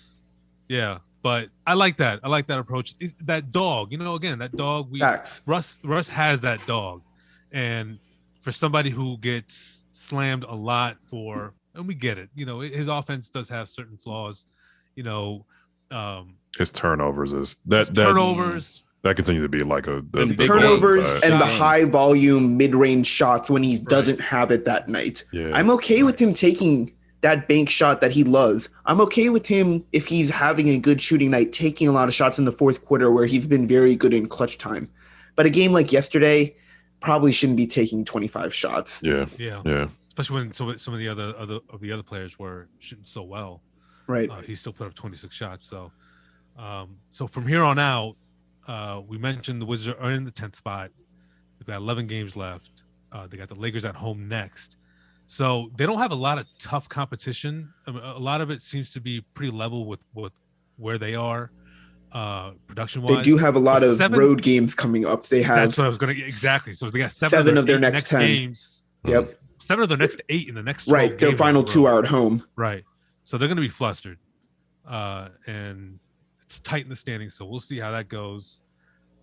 Yeah, but I like that. I like that approach. That dog, again, that dog. Facts. Russ has that dog, and for somebody who gets slammed a lot for, and we get it. His offense does have certain flaws. His turnovers is that turnovers. That continues to be like the turnovers side. and the Shots. high volume mid range shots when he doesn't have it that night. Yeah. I'm okay with him taking that bank shot that he loves. I'm okay with him if he's having a good shooting night, taking a lot of shots in the fourth quarter where he's been very good in clutch time. But a game like yesterday probably shouldn't be taking 25 shots. Yeah. Especially when some of the other players were shooting so well. Right. He still put up 26 shots. So from here on out, we mentioned the Wizards are in the 10th spot. They've got 11 games left. They got the Lakers at home next. So they don't have a lot of tough competition. I mean, a lot of it seems to be pretty level with where they are production-wise. They do have a lot of road games coming up. They have. That's what I was going to exactly. So they got seven of their next 10 games. Yep. 7 of their next 8 in the next 12 right. Their final 2 are at home. Right. So they're going to be flustered, and it's tight in the standings. So we'll see how that goes.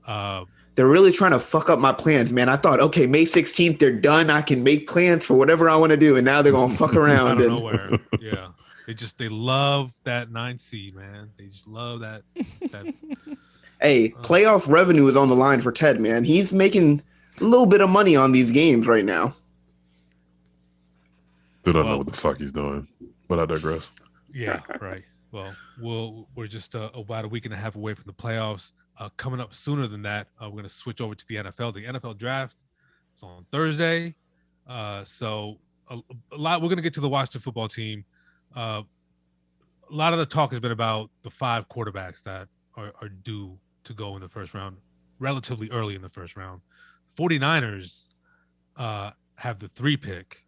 They're really trying to fuck up my plans, man. I thought, okay, May 16th, they're done. I can make plans for whatever I want to do. And now they're going to fuck around. Out of nowhere. Yeah. They love that 9 seed, man. They just love that. Hey, playoff revenue is on the line for Ted, man. He's making a little bit of money on these games right now. They don't know what the fuck he's doing, but I digress. Yeah, right. Well, we're just about a week and a half away from the playoffs. Coming up sooner than that, we're going to switch over to the NFL. The NFL draft is on Thursday. So a lot. We're going to get to the Washington football team. A lot of the talk has been about the 5 quarterbacks that are due to go in the first round, relatively early in the first round. 49ers have the 3 pick.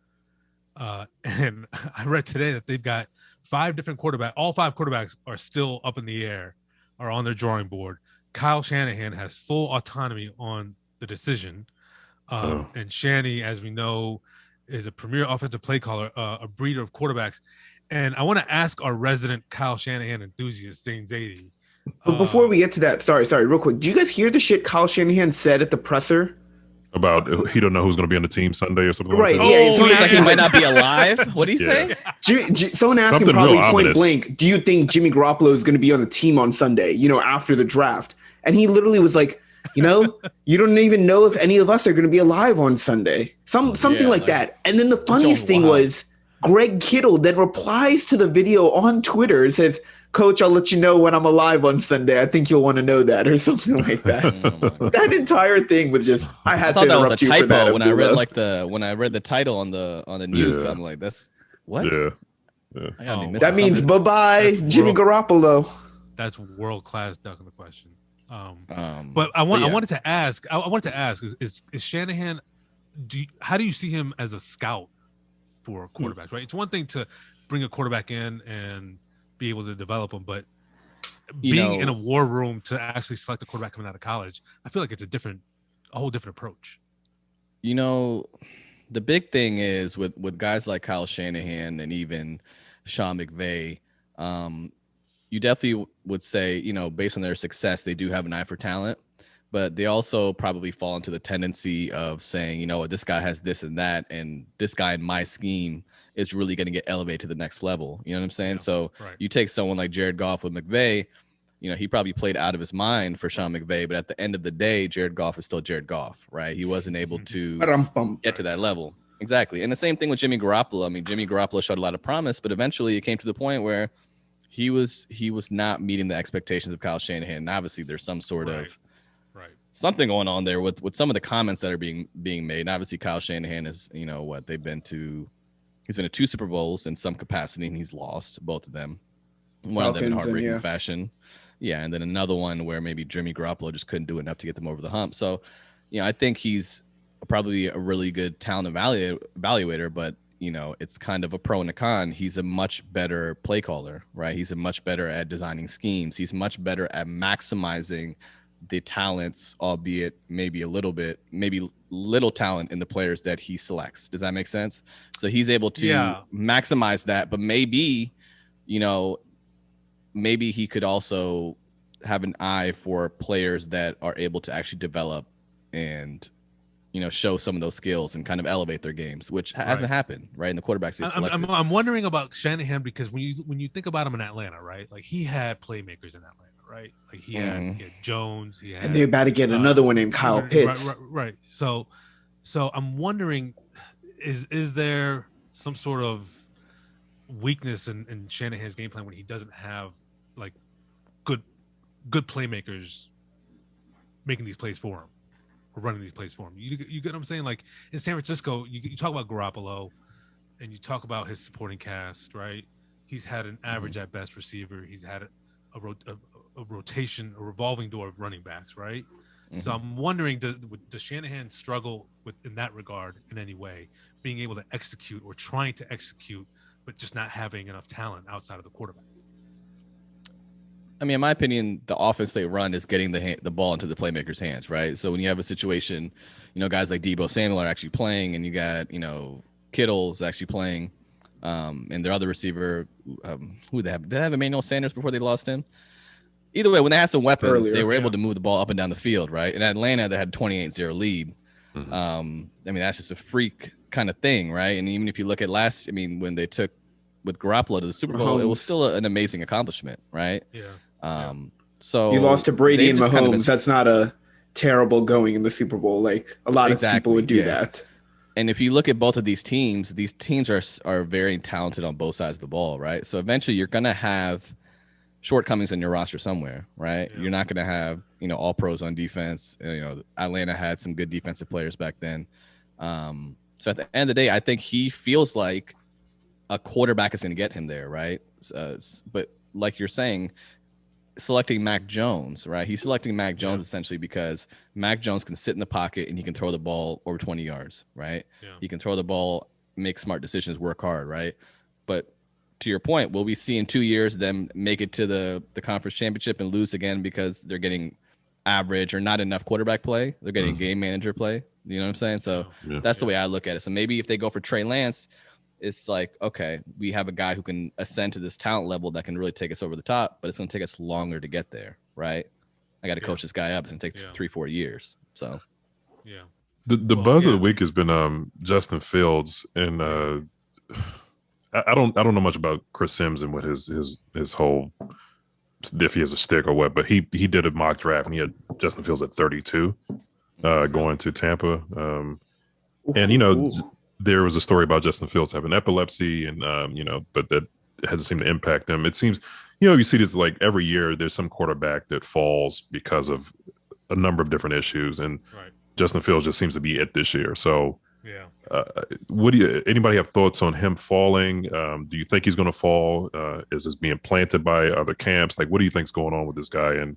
And I read today that they've got 5 different quarterbacks. All 5 quarterbacks are still up in the air, are on their drawing board. Kyle Shanahan has full autonomy on the decision. And Shanny, as we know, is a premier offensive play caller, a breeder of quarterbacks. And I want to ask our resident Kyle Shanahan enthusiast, Zane Zadie. But before we get to that, sorry, real quick. Do you guys hear the shit Kyle Shanahan said at the presser? About he don't know who's going to be on the team Sunday or something Right, like that? yeah. He's like he might not be alive. What did he say? Someone asked him Something probably real point ominous. blank, do you think Jimmy Garoppolo is going to be on the team on Sunday, after the draft? And he literally was like, you don't even know if any of us are going to be alive on Sunday. Something like that. And then the funniest thing was Greg Kittle then replies to the video on Twitter and says, Coach, I'll let you know when I'm alive on Sunday. I think you'll want to know that, or something like that. That entire thing was just. I had to thought that was a interrupt you for that. typo when I read Abdullah. when I read the title on the news. Yeah. I'm like, that's what? Yeah. I gotta be missing That means something. bye-bye, That's Jimmy world- Garoppolo. That's world-class ducking the question. Um, But I yeah. wanted to ask. I wanted to ask: Is Shanahan? How do you see him as a scout for quarterbacks? Right. It's one thing to bring a quarterback in and be able to develop them, but being in a war room to actually select a quarterback coming out of college, I feel like it's a whole different approach. The big thing is with guys like Kyle Shanahan and even Sean McVay, you definitely would say, based on their success, they do have an eye for talent, but they also probably fall into the tendency of saying, this guy has this and that, and this guy in my scheme is really going to get elevated to the next level. You know what I'm saying? Yeah, So right. you take someone like Jared Goff with McVay, he probably played out of his mind for Sean McVay, but at the end of the day, Jared Goff is still Jared Goff, right? He wasn't able to get to that level. Exactly. And the same thing with Jimmy Garoppolo. I mean, Jimmy Garoppolo showed a lot of promise, but eventually it came to the point where he was not meeting the expectations of Kyle Shanahan. And obviously there's some sort of something going on there with some of the comments that are being made. And obviously Kyle Shanahan is, he's been to 2 Super Bowls in some capacity, and he's lost both of them. One of them in heartbreaking fashion. Yeah, and then another one where maybe Jimmy Garoppolo just couldn't do enough to get them over the hump. So, I think he's probably a really good talent evaluator, but you know, it's kind of a pro and a con. He's a much better play caller, right? He's a much better at designing schemes. He's much better at maximizing the talents, albeit maybe little talent in the players that he selects. Does that make sense? So he's able to maximize that, but maybe, you know, maybe he could also have an eye for players that are able to actually develop and, you know, show some of those skills and kind of elevate their games, which hasn't happened, right? In the quarterbacks I'm wondering about Shanahan, because when you think about him in Atlanta, right? Like he had playmakers in Atlanta, right? Like he had Jones, and they're about to get another one named Kyle Pitts, right? So I'm wondering, is there some sort of weakness in Shanahan's game plan when he doesn't have like good playmakers making these plays for him? Running these plays for him. You get what I'm saying? Like in San Francisco, you talk about Garoppolo and you talk about his supporting cast, right? He's had an average at best receiver. He's had a rotation, a revolving door of running backs, right? So I'm wondering, does Shanahan struggle in that regard in any way, being able to execute or trying to execute, but just not having enough talent outside of the quarterback? I mean, in my opinion, the offense they run is getting the ball into the playmakers' hands, right? So when you have a situation, you know, guys like Deebo Samuel are actually playing, and you got, you know, Kittle's actually playing, and their other receiver, who they have? Did they have Emmanuel Sanders before they lost him? Either way, when they had some weapons, they were able to move the ball up and down the field, right? In Atlanta, they had 28-0 lead. I mean, that's just a freak kind of thing, right? And even if you look at when they took with Garoppolo to the Super Bowl, it was still an amazing accomplishment, right? So you lost to Brady and Mahomes. That's not a terrible going in the Super Bowl. Like a lot of people would do that. And if you look at both of these teams are very talented on both sides of the ball, right? So eventually you're going to have shortcomings in your roster somewhere, right? You're not going to have, you know, all pros on defense. You know, Atlanta had some good defensive players back then. So at the end of the day, I think he feels like a quarterback is going to get him there, right? But like you're saying, selecting Mac Jones, right? He's selecting Mac Jones essentially because Mac Jones can sit in the pocket and he can throw the ball over 20 yards, right? He can throw the ball, make smart decisions, work hard, right? But to your point, will we see in 2 years them make it to the conference championship and lose again because they're getting average or not enough quarterback play? They're getting game manager play. You know what I'm saying? So that's the way I look at it. So maybe if they go for Trey Lance, it's like, okay, we have a guy who can ascend to this talent level that can really take us over the top, but it's going to take us longer to get there, right? I got to coach this guy up. It's going to take 3-4 years. So, the buzz of the week has been Justin Fields, and I don't know much about Chris Sims and what his whole, if he has a stick or what, but he did a mock draft and he had Justin Fields at 32 going to Tampa, and you know. There was a story about Justin Fields having epilepsy and, you know, but that hasn't seemed to impact him. It seems, you know, you see this like every year there's some quarterback that falls because of a number of different issues. And Justin Fields just seems to be it this year. So anybody have thoughts on him falling? Do you think he's going to fall? Is this being planted by other camps? Like, what do you think's going on with this guy? And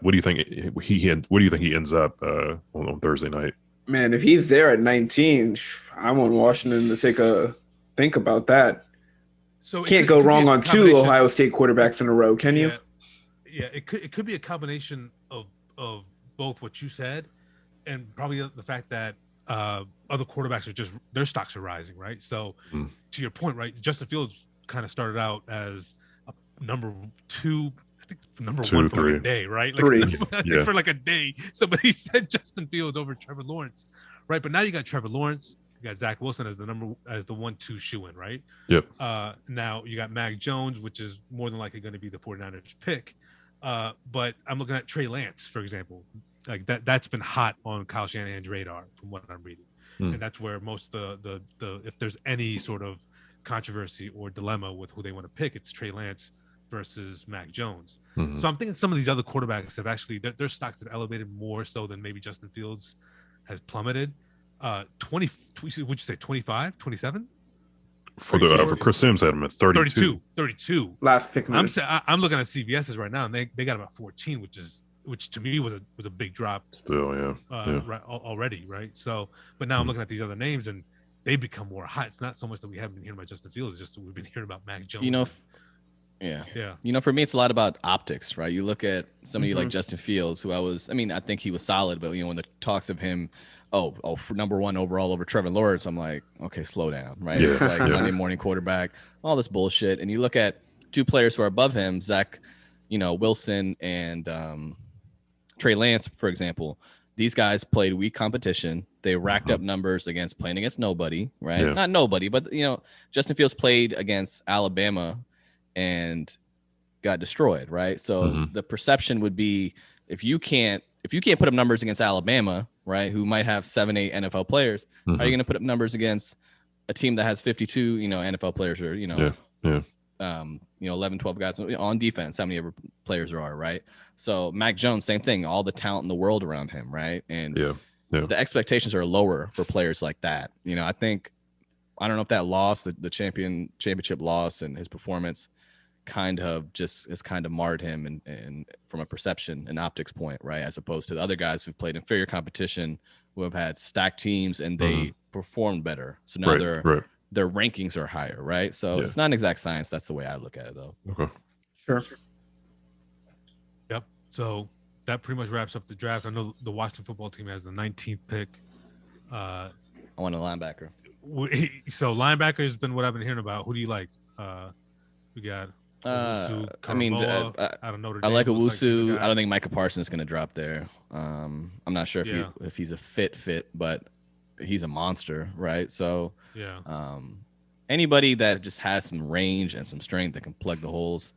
what do you think he ends up on Thursday night? Man, if he's there at 19, I want Washington to take a think about that. So can't go wrong on 2 Ohio State quarterbacks in a row, can you? Yeah, it could be a combination of both what you said and probably the fact that other quarterbacks are just their stocks are rising, right? So to your point, right, Justin Fields kind of started out as a number 2. Number 1 for like a day, right? Like 3. I think for like a day, somebody said Justin Fields over Trevor Lawrence, right? But now you got Trevor Lawrence, you got Zach Wilson as the 1-2 shoe-in, right? Yep. Now you got Mac Jones, which is more than likely going to be the 49ers pick. But I'm looking at Trey Lance, for example. Like that's been hot on Kyle Shanahan's radar from what I'm reading, and that's where most the if there's any sort of controversy or dilemma with who they want to pick, it's Trey Lance versus Mac Jones. So I'm thinking some of these other quarterbacks have actually their stocks have elevated more so than maybe Justin Fields has plummeted. 20 would you say 25, 27? For Chris Sims had him at 32. 32. Last pick. I'm looking at CBS's right now and they got about 14, which is which to me was a big drop. Still, yeah. Right, already, right? So, but now I'm looking at these other names and they become more hot. It's not so much that we haven't been hearing about Justin Fields; it's just that we've been hearing about Mac Jones. You know, yeah. For me, it's a lot about optics, right? You look at somebody like Justin Fields, who I think he was solid, but when the talks of him, for number 1 overall over Trevor Lawrence, I'm like, okay, slow down, right? Yeah. It's like Monday morning quarterback, all this bullshit. And you look at 2 players who are above him, Zach, Wilson and Trey Lance, for example. These guys played weak competition. They racked up numbers playing against nobody, right? Yeah. Not nobody, but Justin Fields played against Alabama and got destroyed, right? So the perception would be if you can't put up numbers against Alabama, right, who might have 7-8 NFL players, how are you going to put up numbers against a team that has 52, NFL players or 11, 12 guys on defense, how many ever players there are, right? So Mac Jones, same thing, all the talent in the world around him, right? And the expectations are lower for players like that. I don't know if that loss, the championship loss and his performance has marred him and from a perception and optics point, right? As opposed to the other guys who've played inferior competition, who have had stacked teams and they performed better. So now their rankings are higher, right? So it's not an exact science. That's the way I look at it, though. Okay. Sure. Yep. So that pretty much wraps up the draft. I know the Washington football team has the 19th pick. I want a linebacker. So linebacker has been what I've been hearing about. Who do you like? We got Owusu, out of Notre Dame. I like Owusu. I don't think Micah Parsons is going to drop there. I'm not sure if he's a fit, but he's a monster, right? So anybody that just has some range and some strength that can plug the holes.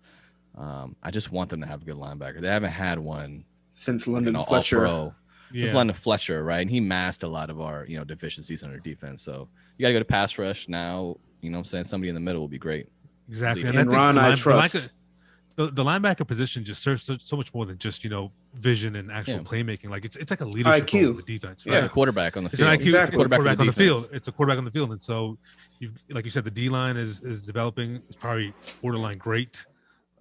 I just want them to have a good linebacker. They haven't had one since London Fletcher. Since London Fletcher, right? And he masked a lot of our deficiencies on our defense. So you got to go to pass rush now. I'm saying somebody in the middle will be great. Exactly. And Ron, I trust. The linebacker position just serves so much more than just vision and actual playmaking. Like it's like a leadership role in the defense. Right? It's a quarterback on the field. It's a quarterback on the field. It's a quarterback on the field, and so like you said, the D line is developing. It's probably borderline great.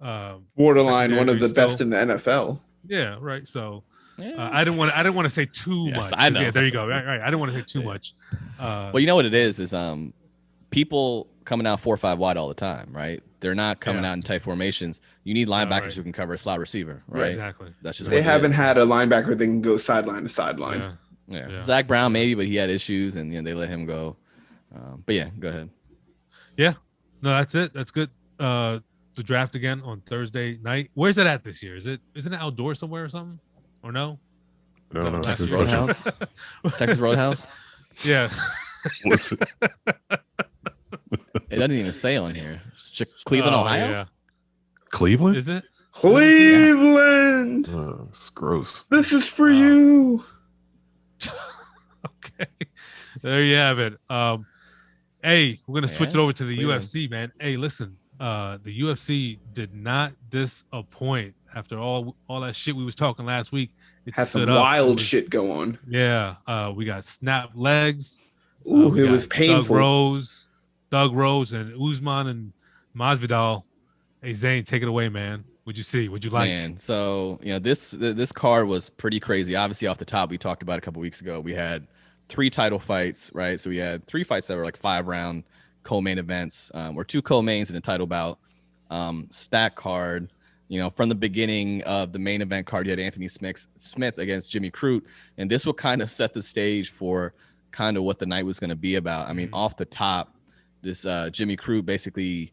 Borderline one of the best in the NFL. Yeah, right. So I didn't want to say too much. I know. Yeah, there you go. Right. I didn't want to say too much. Well, you know what it is people coming out 4 or 5 wide all the time, right? They're not coming out in tight formations. You need linebackers who can cover a slot receiver, right? Exactly. That's just they haven't had a linebacker that can go sideline to sideline. Yeah. Zach Brown maybe, but he had issues, and they let him go. But yeah, go ahead. Yeah, no, that's it. That's good. The draft again on Thursday night. Where's it at this year? Isn't it outdoors somewhere or something? Or no? No. Texas Roadhouse. Texas Roadhouse. Yeah. It doesn't even say on here. Cleveland, Ohio. Yeah. Cleveland? Is it? Cleveland. It's gross. This is for you. Okay. There you have it. Hey, we're gonna switch it over to the UFC, man. Hey, listen. The UFC did not disappoint after all that shit we was talking last week. It had some wild shit go on. Yeah. We got snap legs. Ooh, it was painful. Doug Rose and Usman and Masvidal. Hey, Zane, take it away, man. What'd you see? What'd you like? Man, so this card was pretty crazy. Obviously, off the top, we talked about a couple weeks ago. We had 3 title fights, right? So we had 3 fights that were like 5-round co-main events, or 2 co-mains in a title bout. Stack card. From the beginning of the main event card, you had Anthony Smith against Jimmy Crute, and this will kind of set the stage for kind of what the night was going to be about. I mean, off the top, this Jimmy Crute basically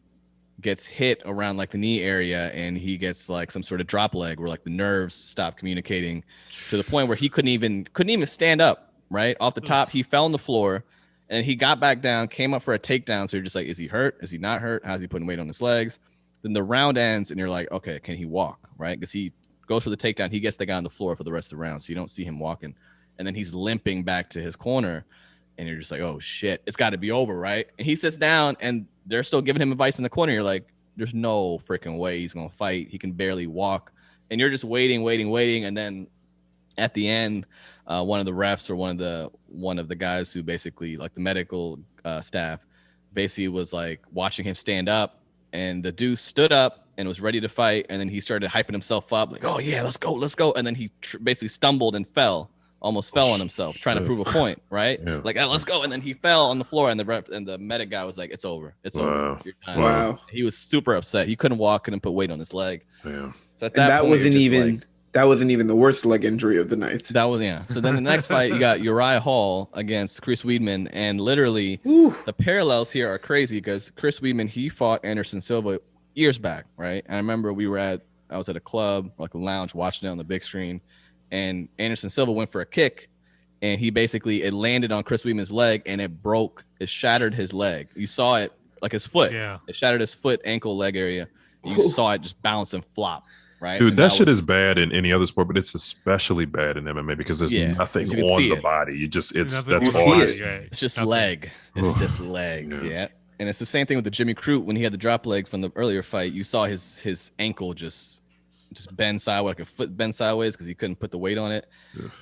gets hit around like the knee area, and he gets like some sort of drop leg where like the nerves stop communicating to the point where he couldn't even stand up. Right off the top, he fell on the floor, and he got back down, came up for a takedown. So you're just like, is he hurt? Is he not hurt? How's he putting weight on his legs? Then the round ends, and you're like, okay, can he walk? Right, because he goes for the takedown, he gets the guy on the floor for the rest of the round, so you don't see him walking, and then he's limping back to his corner. And you're just like, oh, shit, it's got to be over, right? And he sits down, and they're still giving him advice in the corner. You're like, there's no freaking way he's going to fight. He can barely walk. And you're just waiting. And then at the end, one of the refs or one of the guys who basically, like the medical staff, basically was like watching him stand up, and the dude stood up and was ready to fight, and then he started hyping himself up like, oh yeah, let's go, and then he basically stumbled and almost fell on himself trying to prove a point, right? Like, let's go, and then he fell on the floor, and the medic guy was like, it's over, over. You're done. Wow. He was super upset. He couldn't walk, couldn't put weight on his leg. Yeah. So at that point, that wasn't even the worst leg injury of the night. That was, yeah. So then the next fight, you got Uriah Hall against Chris Weidman. And literally, the parallels here are crazy because Chris Weidman, he fought Anderson Silva years back, right? And I remember I was at a club, like a lounge, watching it on the big screen. And Anderson Silva went for a kick. And it landed on Chris Weidman's leg and it shattered his leg. You saw it, like his foot. Yeah. It shattered his foot, ankle, leg area. You saw it just bounce and flop. Right? Dude, that shit is bad in any other sport, but it's especially bad in MMA because there's nothing on the body. That's all I see. It's just leg. It's just leg. Yeah. And it's the same thing with the Jimmy Crute when he had the drop legs from the earlier fight. You saw his ankle just bend sideways, like a foot bend sideways because he couldn't put the weight on it.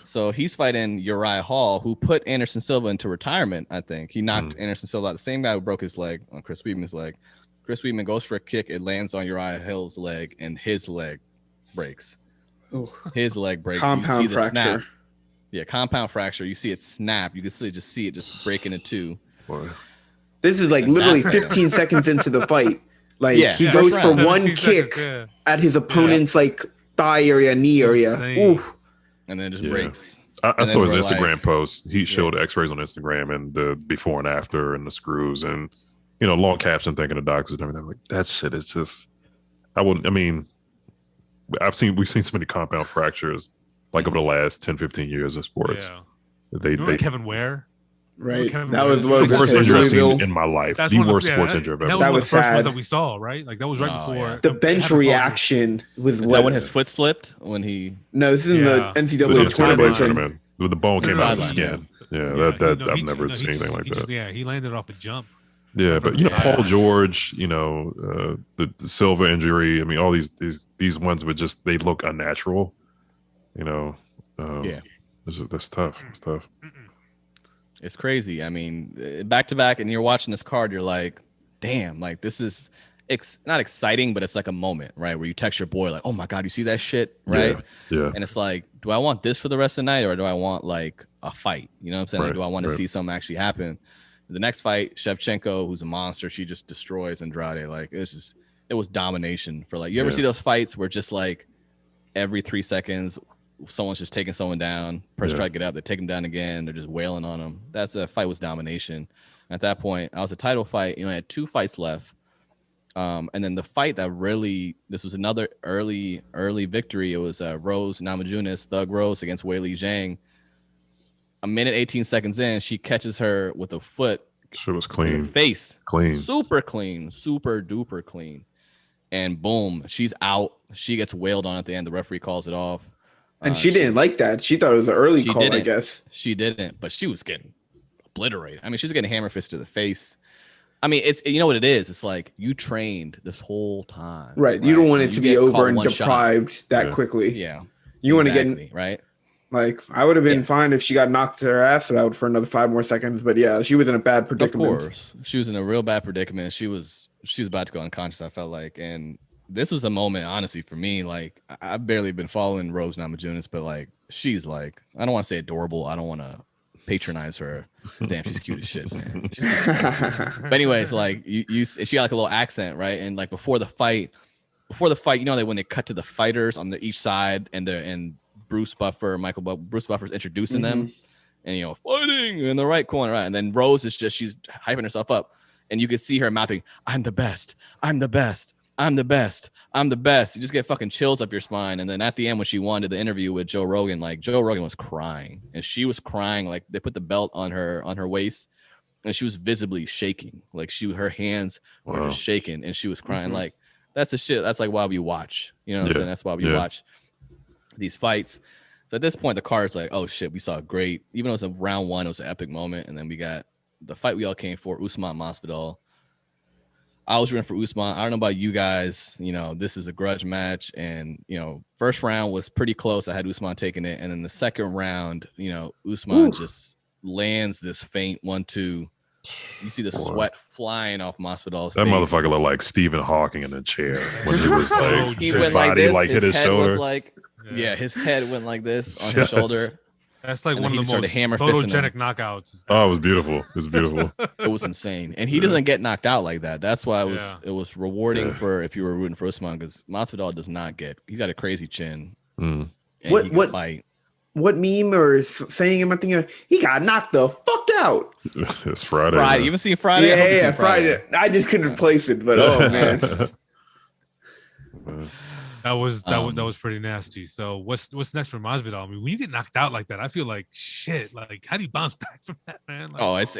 So he's fighting Uriah Hall, who put Anderson Silva into retirement, I think. He knocked Anderson Silva out. The same guy who broke his leg on Chris Weidman's leg. Chris Weidman goes for a kick. It lands on Uriah Hall's leg, and his leg breaks. His leg breaks. Compound fracture. Snap. Yeah, compound fracture. You see it snap. You can see it just break into two. Boy. This is like literally 15 seconds into the fight. Like he goes for one kick at his opponent's like thigh area, knee area. Oof. And then it just breaks. I saw his Instagram post. He showed X-rays on Instagram and the before and after and the screws and long caption thanking the doctors and everything. Like that shit is just. We've seen so many compound fractures like over the last 10, 15 years of sports. Yeah. They Kevin Ware. Right. That was the worst injury I've seen in my life. The worst sports injury I've ever seen. That was the first one that we saw, right? Like that was right before the bench reaction was Is that when his foot slipped? When he No, this is in the NCAA tournament. The bone came out of the skin. I've never seen anything like that. He landed off a jump. Yeah, but Paul George, the Silva injury. I mean, all these ones would they look unnatural. That's tough. It's tough. It's crazy. I mean, back to back, and you're watching this card. You're like, damn, like this is not exciting, but it's like a moment, right? Where you text your boy like, oh my god, you see that shit, right? Yeah. And it's like, do I want this for the rest of the night, or do I want like a fight? You know what I'm saying? Like, do I want to see something actually happen? The next fight, Shevchenko, who's a monster, she just destroys Andrade. Like it was domination for like. You ever see those fights where just like every 3 seconds, someone's just taking someone down, press try to get up, they take them down again, they're just wailing on them. That fight was domination. At that point, I was a title fight. I had 2 fights left, and then the fight that this was another early victory. It was Rose Namajunas, Thug Rose against Weili Zhang. A minute 18 seconds in, she catches her with a foot. She was clean. Face. Clean. Super clean. Super duper clean. And boom, she's out. She gets wailed on at the end. The referee calls it off. And she didn't like that. She thought it was an early call, I guess. She didn't, but she was getting obliterated. I mean, she was getting hammer fist to the face. I mean, it's what it is. It's like you trained this whole time. Right. You don't want it to be over and deprived that quickly. Yeah. You want to get right. Like, I would have been fine if she got knocked her ass out for another 5 more seconds. But yeah, she was in a bad predicament. Of course. She was in a real bad predicament. She was about to go unconscious, I felt like. And this was a moment, honestly, for me. Like, I've barely been following Rose Namajunas, but like, she's like, I don't want to say adorable. I don't want to patronize her. Damn, she's cute as shit, man. But anyways, like, she got like a little accent, right? And like before the fight, that when they cut to the fighters on each side and Bruce Buffer's introducing them, and fighting in the right corner, right? And then Rose is she's hyping herself up, and you can see her mouthing, "I'm the best, I'm the best, I'm the best, I'm the best." You just get fucking chills up your spine. And then at the end, when she wanted the interview with Joe Rogan, like Joe Rogan was crying, and she was crying. Like they put the belt on her waist, and she was visibly shaking. Like her hands were just shaking, and she was crying. Like that's the shit. That's like why we watch. You know what I'm saying? That's why we watch these fights. So at this point, the card's like, oh shit, we saw a great, even though it was a round 1, it was an epic moment. And then we got the fight we all came for, Usman Masvidal. I was rooting for Usman. I don't know about you guys. This is a grudge match, and first round was pretty close. I had Usman taking it, and then the second round, Usman just lands this feint 1-2 You see the Boy. sweat flying off Masvidal's That face. motherfucker looked like Stephen Hawking in a chair when he was like He his went like body this. like His hit his head shoulder. was like, yeah, his head went like this on his Yes. shoulder. That's like And one then of he the started most hammer fisting him. photogenic knockouts. Oh, it was beautiful. It was beautiful. It was insane, and he doesn't get knocked out like that. That's why it was rewarding Yeah. for if you were rooting for Usman, because Masvidal does not get. He's got a crazy chin. Mm. And What- he can what- fight. What meme or saying him? I think he got knocked the fuck out. It's Friday. Friday. man. You haven't seen Friday? I hope you've Yeah, seen Friday. I just couldn't place it, but oh man. That was Um, that was pretty nasty. So what's next for Masvidal? I mean, when you get knocked out like that, I feel like shit. Like, how do you bounce back from that, man? Like, Oh, it's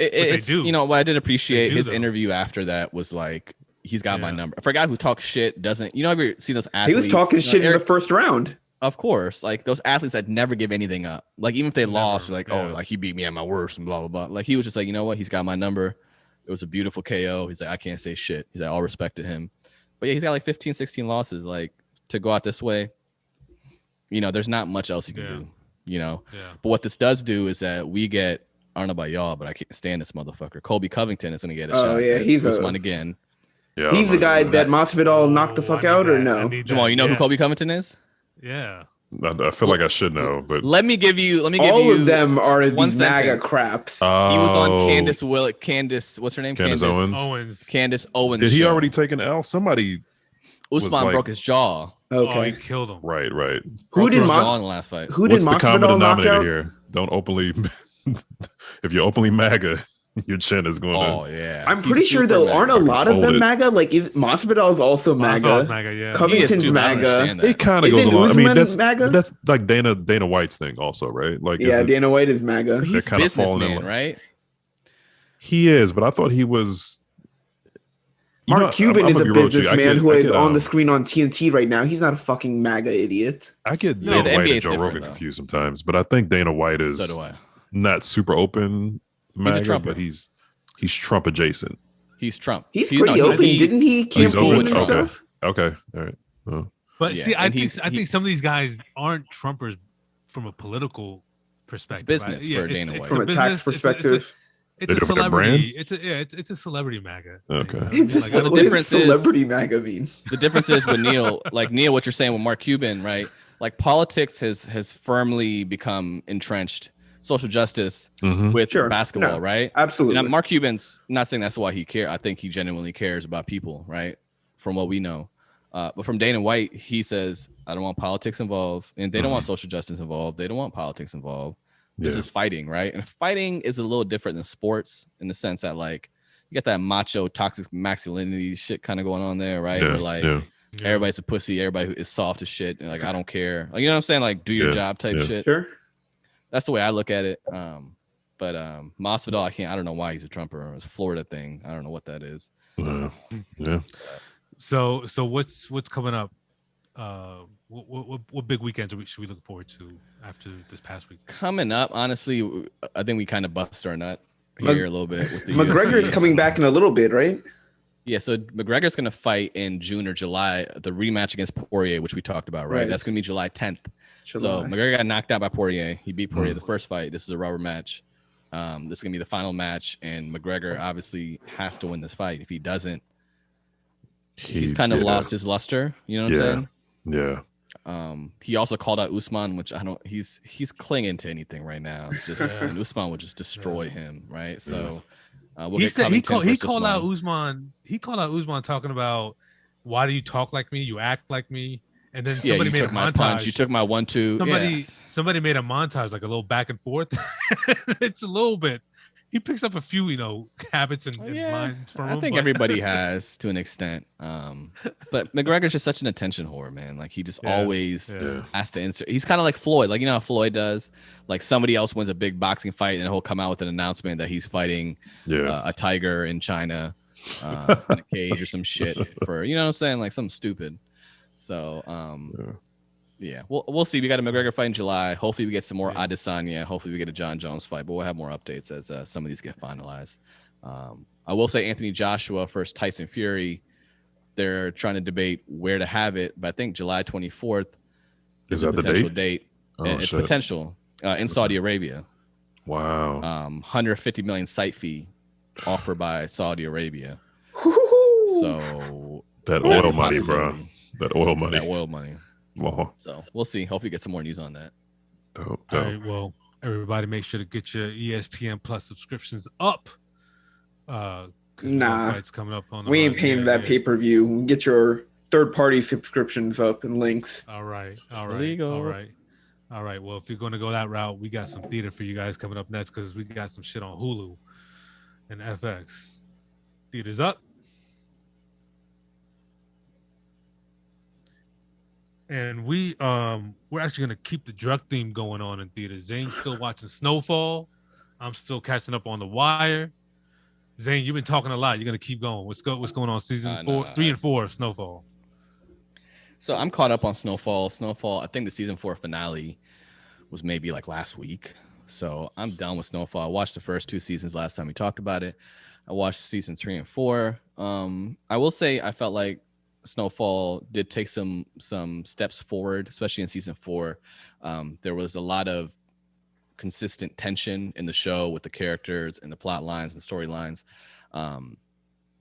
do. you know what I did appreciate They do, his though. interview after that was like he's got my Yeah. number. For a guy who talks shit, doesn't you know ever see those He athletes? was talking you know, shit in Eric- the first round. Of course, like those athletes that never give anything up. Like even if they Never, lost, like yeah. oh, like he beat me at my worst and blah blah blah. Like he was just like, you know what, he's got my number. It was a beautiful KO. He's like, I can't say shit. He's like, all respect to him. But yeah, he's got like 15, 16 losses. Like to go out this way, you know, there's not much else you can Yeah. do. You know, Yeah. but what this does do is that we get. I don't know about y'all, but I can't stand this motherfucker. Colby Covington is gonna get a Oh, shot. yeah, at he's a- Usman again. Yeah, He's the guy that Masvidal knocked the Oh, fuck I need out, or that. I no? need Jamal, that. you know who Yeah. Colby Covington is? Yeah. I feel like I should know, but Let me give you. All of them are one these MAGA sentence. craps. He was on Oh, Candace, what's her name? Candace Owens. Owens. Candace Owens. Did he show. already take an L? Somebody. was Usman like- broke his jaw. Oh, Okay. he killed him. Right. Who Broke did his jaw Mas- in the last fight? Who did What's the common Masvidal knock denominator out? here? Don't openly. If you're openly MAGA, your chin is going Oh to. yeah. I'm He's pretty sure super there mad. aren't a lot of them Folded. MAGA. Like is Masvidal is also Masvidal's MAGA. MAGA, yeah. He is Covington's too, but I don't MAGA. understand that. It kind of Isn't goes along. I mean, Usman that's MAGA? like Dana White's thing, also, right? Like, Yeah, is it- Dana White is MAGA. But he's a kinda falling in businessman, line. right? he is, but I thought he was. You Mark know, Cuban I'm is a gonna be real with you. businessman who I is get, on the screen on TNT right now. He's not a fucking MAGA idiot. I get No, Dana the White NBA and is Joe different, Rogan though. confused sometimes, but I think Dana White is So do I. not super open MAGA, Trumper. but he's Trump adjucent. He's Trump. He's He- pretty no, open. he- Didn't he He's campaign open. and Okay. stuff? Okay, all right. Oh. But Yeah, see, I and think he's- I think some of these guys aren't Trumpers from a political perspective. business right? for it's- Dana it's White. From a business, tax it's perspective. It's They a do it for their celebrity. brand? It's a celebrity MAGA. Okay. You know, like, the What does difference is- celebrity MAGA mean? The difference is with Neil, like Neil, what you're saying with Mark Cuban, right? Like politics has firmly become entrenched. Social justice Mhm. with Sure. basketball, No, right? Absolutely. And Mark Cuban's not saying that's why he cares. I think he genuinely cares about people, right? From what we know. But from Dana White, he says, I don't want politics involved. And they don't want social justice involved. They don't want politics involved. This Yeah. is fighting, right? And fighting is a little different than sports in the sense that, like, you got that macho, toxic masculinity shit kind of going on there, right? Where, like, yeah. Yeah. everybody's a pussy. Everybody is soft as shit. And, like, I don't care. Like, you know what I'm saying? Like, do your Yeah, job type yeah. shit. Sure. That's the way I look at it. But Masvidal, I don't know why he's a Trumper. It's a Florida thing. I don't know what that is. Yeah. So what's coming up? What big weekends should we look forward to after this past week? Coming up, honestly, I think we kind of bust our nut Mag- here a little bit with the McGregor is UFC. coming back in a little bit, right? Yeah, so McGregor's going to fight in June or July, the rematch against Poirier, which we talked about, right? Right. That's going to be July 10th. So July. McGregor got knocked out by Poirier. He beat Poirier the first fight. This is a rubber match. This is going to be the final match, and McGregor obviously has to win this fight. If he doesn't, he's kind of lost his luster. You know what I'm saying? Yeah. He also called out Usman, which I don't. He's clinging to anything right now. It's just and Usman would just destroy him, right? So we'll He get said he Covington called versus out Usman. Usman. He called out Usman talking about, why do you talk like me? You act like me. And then Yeah, somebody you made a took my punch. montage. You took my 1-2. Somebody made a montage, like a little back and forth. It's a little bit. He picks up a few, habits and lines from him. I think but- everybody has to an extent. But McGregor's just such an attention whore, man. Like he just always Yeah. has to insert. He's kind of like Floyd. Like, you know how Floyd does? Like somebody else wins a big boxing fight and he'll come out with an announcement that he's fighting a tiger in China in a cage or some shit for, you know what I'm saying? Like something stupid. So, yeah, we'll see. We got a McGregor fight in July. Hopefully, we get some more Adesanya. Hopefully, we get a John Jones fight. But we'll have more updates as some of these get finalized. I will say Anthony Joshua versus Tyson Fury. They're trying to debate where to have it, but I think July 24th Is a that the potential date? date. Oh, It's shit. potential in Saudi Arabia. Wow. 150 million site fee. offered by Saudi Arabia. So that that's oil a money, bro. possibility. That oil money. That oil money. Oh, So we'll see. Hopefully, get some more news on that. dope. All right, well, everybody, make sure to get your ESPN Plus subscriptions up. 'Cause Nah. fights coming up on the We ain't rise. paying Yeah, that yeah. pay-per-view. Get your third-party subscriptions up and links. All right. Illegal. All right. Well, if you're going to go that route, we got some theater for you guys coming up next because we got some shit on Hulu and FX. Theater's up. And we're actually gonna keep the drug theme going on in theaters. Zane's still watching Snowfall. I'm still catching up on The Wire. Zane, you've been talking a lot. You're gonna keep going. What's going on season 3 and 4 of Snowfall? So I'm caught up on Snowfall. I think the season 4 finale was maybe like last week. So I'm done with Snowfall. I watched the first 2 seasons last time we talked about it. I watched season 3 and 4. I will say I felt like Snowfall did take some steps forward, especially in season 4. There was a lot of consistent tension in the show with the characters and the plot lines and storylines. A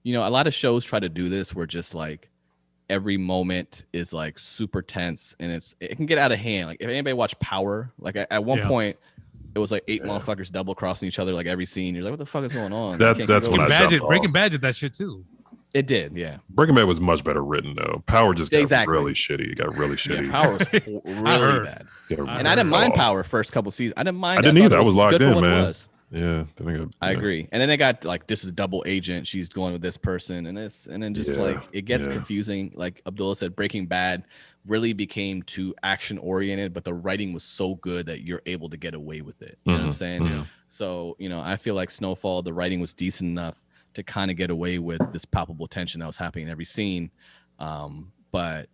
lot of shows try to do this where just like every moment is like super tense and it can get out of hand. Like if anybody watched Power, like at one point it was like 8 motherfuckers double crossing each other like every scene. You're like, what the fuck is going on? That's when Breaking Bad did that shit too. It did, yeah. Breaking Bad was much better written though. Power just got really shitty. It got really shitty. Yeah, Power was really bad. And I didn't mind Power first couple seasons. I didn't either. I was locked in, man. Yeah, I agree. And then they got like, this is double agent. She's going with this person and this, and then just like it gets confusing. Like Abdullah said, Breaking Bad really became too action oriented, but the writing was so good that you're able to get away with it. You know what I'm saying? Yeah. So I feel like Snowfall, the writing was decent enough to kind of get away with this palpable tension that was happening in every scene. But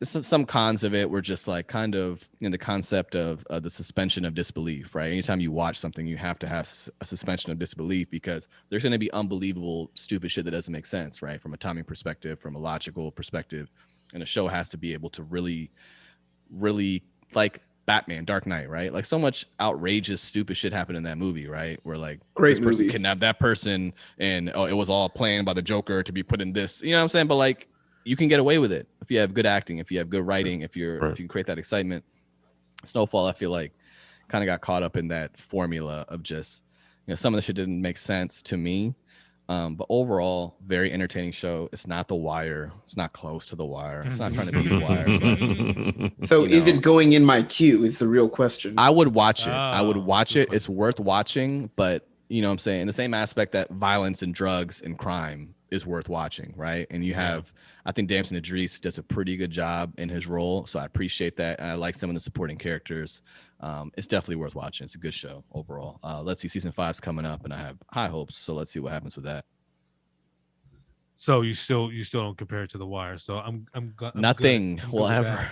some cons of it were just like kind of the concept of the suspension of disbelief, right? Anytime you watch something, you have to have a suspension of disbelief because there's going to be unbelievable, stupid shit that doesn't make sense, right? From a timing perspective, from a logical perspective. And a show has to be able to really, really like Batman, Dark Knight, right? Like so much outrageous, stupid shit happened in that movie, right? Where like Great this person movie. kidnapped that person and it was all planned by the Joker to be put in this, you know what I'm saying? But like you can get away with it if you have good acting, if you have good writing, if you can create that excitement. Snowfall, I feel like kind of got caught up in that formula of just, some of the shit didn't make sense to me. But overall, very entertaining show. It's not The Wire. It's not close to The Wire. It's not trying to be The Wire. But, so is it going in my queue? Is the real question. I would watch it. I would watch it. It's worth watching. But you know what I'm saying? In the same aspect that violence and drugs and crime is worth watching, right? And you have, I think Damson Idris does a pretty good job in his role. So I appreciate that. And I like some of the supporting characters. It's definitely worth watching. It's a good show overall. Let's see, season 5's coming up, and I have high hopes. So let's see what happens with that. So you still don't compare it to The Wire. So I'm nothing will ever.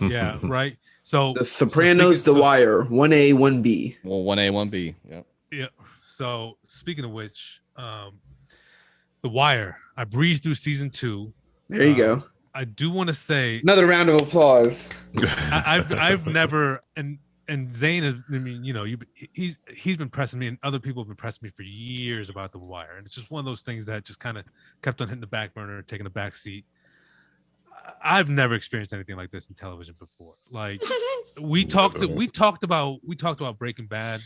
Yeah, right. So The Sopranos, The Wire, 1A, 1B. Well, 1A, 1B. Yep. Yeah. So speaking of which, The Wire, I breezed through season 2. There you go. I do want to say another round of applause. I've never and Zane is, I mean, he's been pressing me and other people have been pressing me for years about The Wire. And it's just one of those things that just kind of kept on hitting the back burner, taking the back seat. I've never experienced anything like this in television before. Like we talked about Breaking Bad,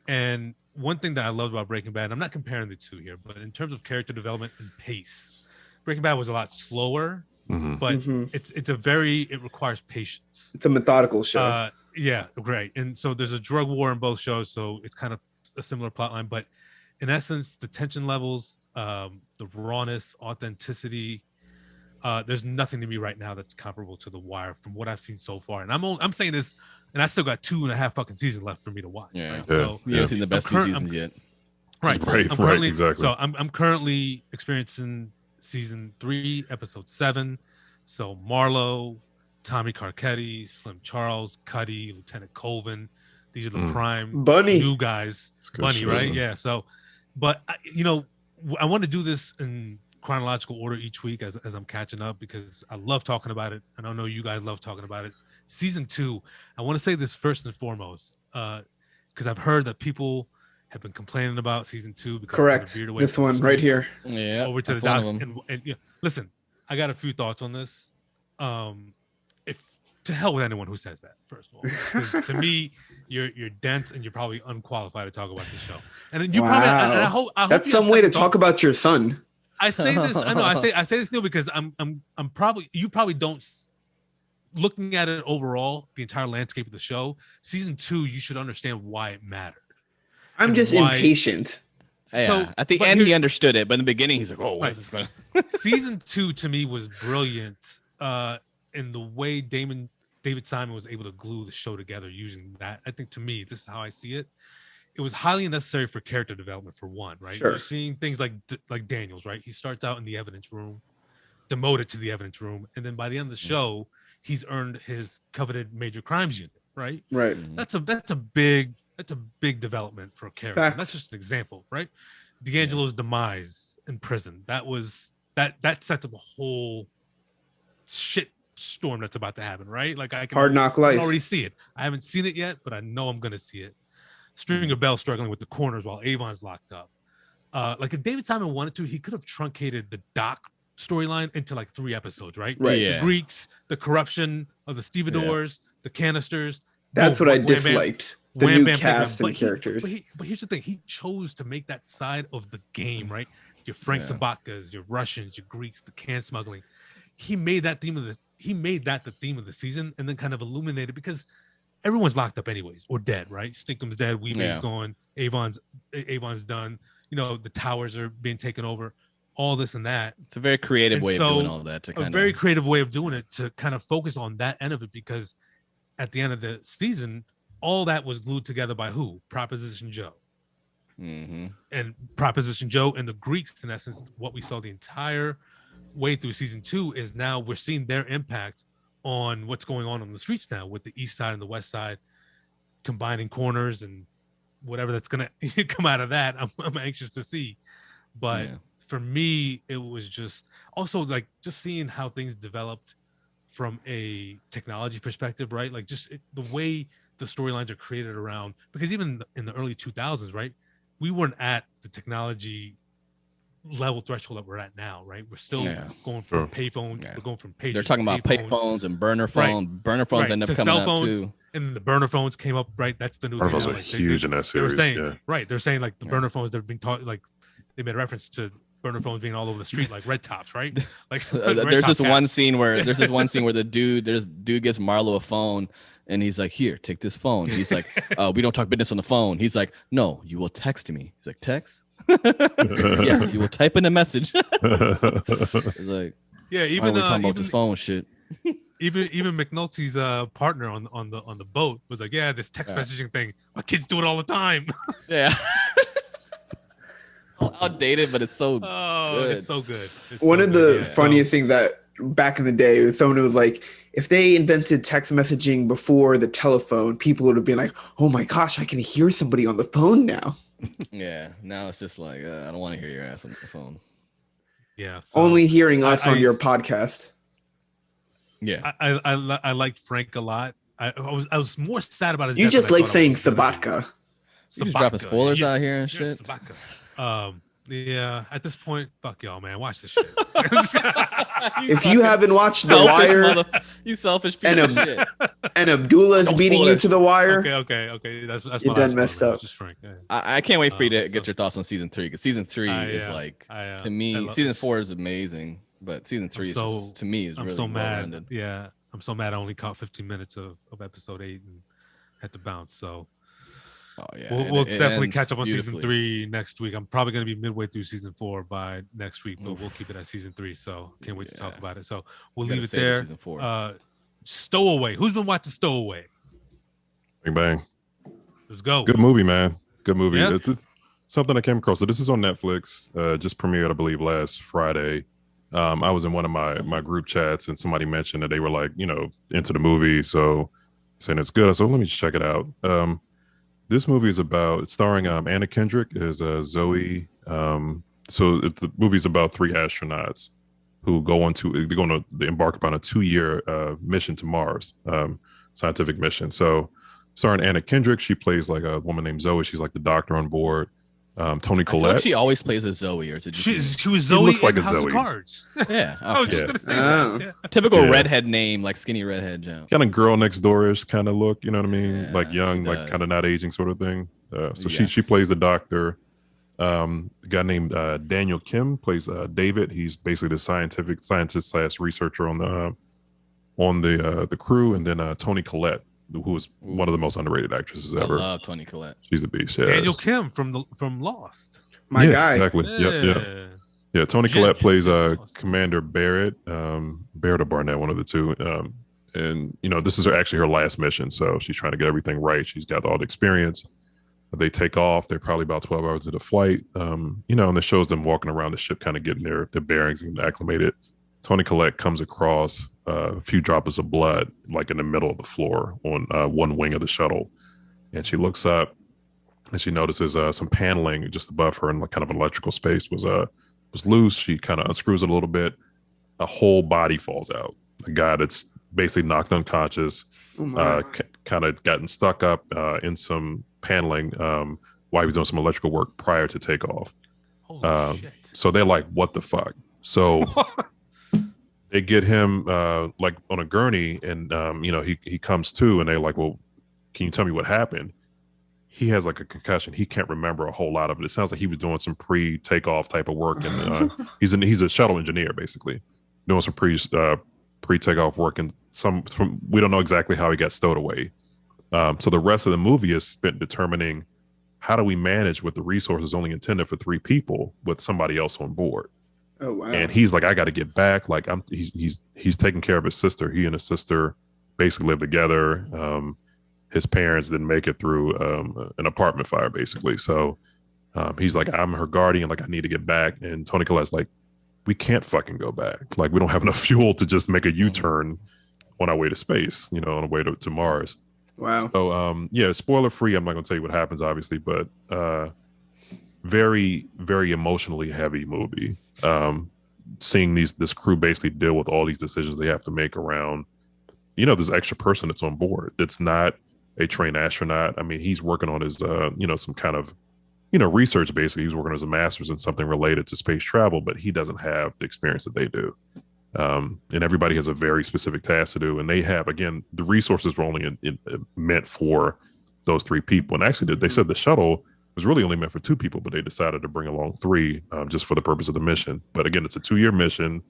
and one thing that I loved about Breaking Bad, I'm not comparing the two here, but in terms of character development and pace, Breaking Bad was a lot slower, but it requires patience. It's a methodical show. Yeah, great. And so there's a drug war in both shows, so it's kind of a similar plot line, but in essence, the tension levels, the rawness, authenticity, there's nothing to me right now that's comparable to The Wire from what I've seen so far. And I'm saying this, and I still got 2.5 fucking seasons left for me to watch. Yeah. Right? So you haven't seen the best 2 seasons yet. Right, exactly. So I'm currently experiencing season 3, episode 7. So Marlo, Tommy Carcetti, Slim Charles, Cuddy, Lieutenant Colvin. These are the prime new guys. Bunny, show, right? Man. Yeah. So, but I want to do this in chronological order each week as I'm catching up because I love talking about it, and I know you guys love talking about it. Season 2, I want to say this first and foremost because I've heard that people have been complaining about season 2 because Correct. it veered away This from one right streets here. Yeah, over to the that's one of docks. them. And listen, I got a few thoughts on this. If to hell with anyone who says that, first of all, 'cause to me, you're dense and you're probably unqualified to talk about this show. And then you probably, and I hope that's you some have way to second talk about your son. I say this. I know. I say this, Neil, because I'm probably you probably don't. Looking at it overall, the entire landscape of the show, season 2, you should understand why it mattered. I'm and just why- impatient. Yeah, So, at the but end he here's- understood it, but in the beginning he's like, "Oh, what Right. is this gonna?" Season 2 to me was brilliant in the way David Simon was able to glue the show together using that. I think to me, this is how I see it. It was highly necessary for character development for one, right? Sure. You're seeing things like Daniels, right? He starts out in the evidence room, demoted to the evidence room, and then by the end of the show, he's earned his coveted major crimes unit, right? Right. That's a big development for a character. Facts. That's just an example, right? D'Angelo's demise in prison. That sets up a whole shit storm that's about to happen, right? Like I can Hard Knock Life. already see it. I haven't seen it yet, but I know I'm gonna see it. Stringer Bell struggling with the corners while Avon's locked up. Like if David Simon wanted to, he could have truncated the Doc storyline into like 3 episodes, right? Right. Yeah. The Greeks, the corruption of the stevedores, the canisters. That's boom, what I wham, bam, disliked. The wham, new bam, bam, bam. cast and characters. But here's the thing: he chose to make that side of the game, right? Your Frank Yeah. Sabacas, your Russians, your Greeks, the can smuggling. He made that the theme of the season, and then kind of illuminated because everyone's locked up anyways or dead, right? Stinkum's dead, Weeby's Yeah. gone, Avon's done. You know, the towers are being taken over. All this and that. It's a very creative And way so, of doing all that. To A kind very of creative way of doing it to kind of focus on that end of it because at the end of the season, all that was glued together by who? Proposition Joe. And Proposition Joe and the Greeks, in essence, what we saw the entire way through season 2 is now we're seeing their impact on what's going on the streets now with the east side and the west side combining corners and whatever that's gonna come out of that. I'm anxious to see, but for me, it was just also like just seeing how things developed from a technology perspective, right? Like just the way the storylines are created around, because even in the early 2000s, right, we weren't at the technology level threshold that we're at now, right? We're still going from payphones. We're going from pages. They're talking about payphones and burner phones. Right. Burner phones end up to coming cell out phones, too. and the burner phones came up, right? That's the new Burner thing. phones now. are Like, huge in that They were series. saying, Yeah. right? They're saying like the burner phones. They've been taught like they made a reference to burner phones being all over the street, like red tops, right? Like there's this one scene where the dude gets Marlo a phone. And he's like, "Here, take this phone." He's like, "We don't talk business on the phone." He's like, "No, you will text me." He's like, "Text?" Yes, you will type in a message. It's like, yeah, why are we talking about this phone shit? Even McNulty's partner on the boat was like, "Yeah, this text messaging thing. My kids do it all the time." Yeah. Outdated, but it's so good. It's so good. One of the funniest things that back in the day, someone was like, if they invented text messaging before the telephone, people would have been like, "Oh my gosh, I can hear somebody on the phone now." Yeah, now it's just like I don't want to hear your ass on the phone. Yeah, only hearing us on your podcast. Yeah, I liked Frank a lot. I was more sad about his. You death just than I like thought I saying was gonna be. Sabatka. You just dropping spoilers out here and shit. Sabaka. Yeah, at this point, fuck y'all, man. Watch this shit. If you haven't watched The Wire, you selfish piece of shit. And Abdullah's beating you to The Wire. Okay. That's you done messed up. Just Frank. Yeah. I can't wait for you to get your thoughts on season 3 because season 3 is like to me. Season 4 is amazing, but season 3 is just, to me is really so mad. well-rounded. Yeah, I'm so mad. I only caught 15 minutes of episode 8 and had to bounce. So. Oh yeah, we'll definitely catch up on season 3 next week. I'm probably going to be midway through season 4 by next week, but we'll keep it at season 3. So can't wait to talk about it. So we'll leave it there. Season 4. Stowaway. Who's been watching Stowaway? Bang bang. Let's go. Good movie, man. Good movie. Yeah? It's something I came across. So this is on Netflix. Just premiered, I believe, last Friday. I was in one of my group chats and somebody mentioned that they were like, into the movie, so saying it's good. So let me just check it out. This movie is it's starring Anna Kendrick as Zoe. So the movie's about 3 astronauts who they embark upon a 2-year mission to Mars, scientific mission. So starring Anna Kendrick. She plays like a woman named Zoe. She's like the doctor on board. Tony I feel like Collette. she always plays a Zoe, or is it just me? She was Zoe looks like in a House Zoe. of Cards. Yeah, I was just okay. gonna say Oh. that. Yeah. Typical Yeah. redhead name, like skinny redhead Joe. Kind of girl next door-ish kind of look, you know what I mean? Yeah, Like young, she like does. kind of not aging sort of thing. So Yes. she plays the doctor. The guy named Daniel Kim plays David. He's basically the scientist / researcher on the crew, and then Toni Collette, who is one of the most underrated actresses I ever. love Toni Collette. She's a beast. Yeah. Daniel Kim from Lost. My Yeah, guy. exactly. Yeah. Yeah, Toni Yeah. Collette plays Commander Barrett, Barrett or Barnett, one of the two. And this is actually her last mission, so she's trying to get everything right. She's got all the experience. They take off. They're probably about 12 hours into flight. And it shows them walking around the ship, kind of getting their bearings and acclimated. Toni Collette comes across a few droplets of blood, like in the middle of the floor on one wing of the shuttle, and she looks up and she notices some paneling just above her, and like kind of an electrical space was loose. She kind of unscrews it a little bit. A whole body falls out. A guy that's basically knocked unconscious, Oh my. kind of gotten stuck up in some paneling while he was doing some electrical work prior to takeoff. Holy shit. So they're like, what the fuck? So they get him like on a gurney, and he comes to, and they're like, well, can you tell me what happened? He has like a concussion. He can't remember a whole lot of it. It sounds like he was doing some pre-takeoff type of work, and he's a shuttle engineer, basically doing some pre-takeoff work, and we don't know exactly how he got stowed away. So the rest of the movie is spent determining how do we manage with the resources only intended for 3 people with somebody else on board. Oh wow. And he's like, I got to get back. Like he's taking care of his sister. He and his sister basically live together. His parents didn't make it through an apartment fire, basically. So he's like, I'm her guardian. Like, I need to get back. And Toni Collette's like, we can't fucking go back. Like, we don't have enough fuel to just make a U-turn on our way to space, on our way to Mars. Wow. So, spoiler free. I'm not going to tell you what happens, obviously, but very, very emotionally heavy movie. Seeing this crew basically deal with all these decisions they have to make around, this extra person that's on board. That's not a trained astronaut. I mean, he's working on his, some kind of, research. Basically, he's working as a master's in something related to space travel, but he doesn't have the experience that they do. And everybody has a very specific task to do, and they have, again, the resources were only meant for those 3 people. And actually, they said the shuttle was really only meant for 2 people, but they decided to bring along 3 just for the purpose of the mission. But again, it's a 2-year mission,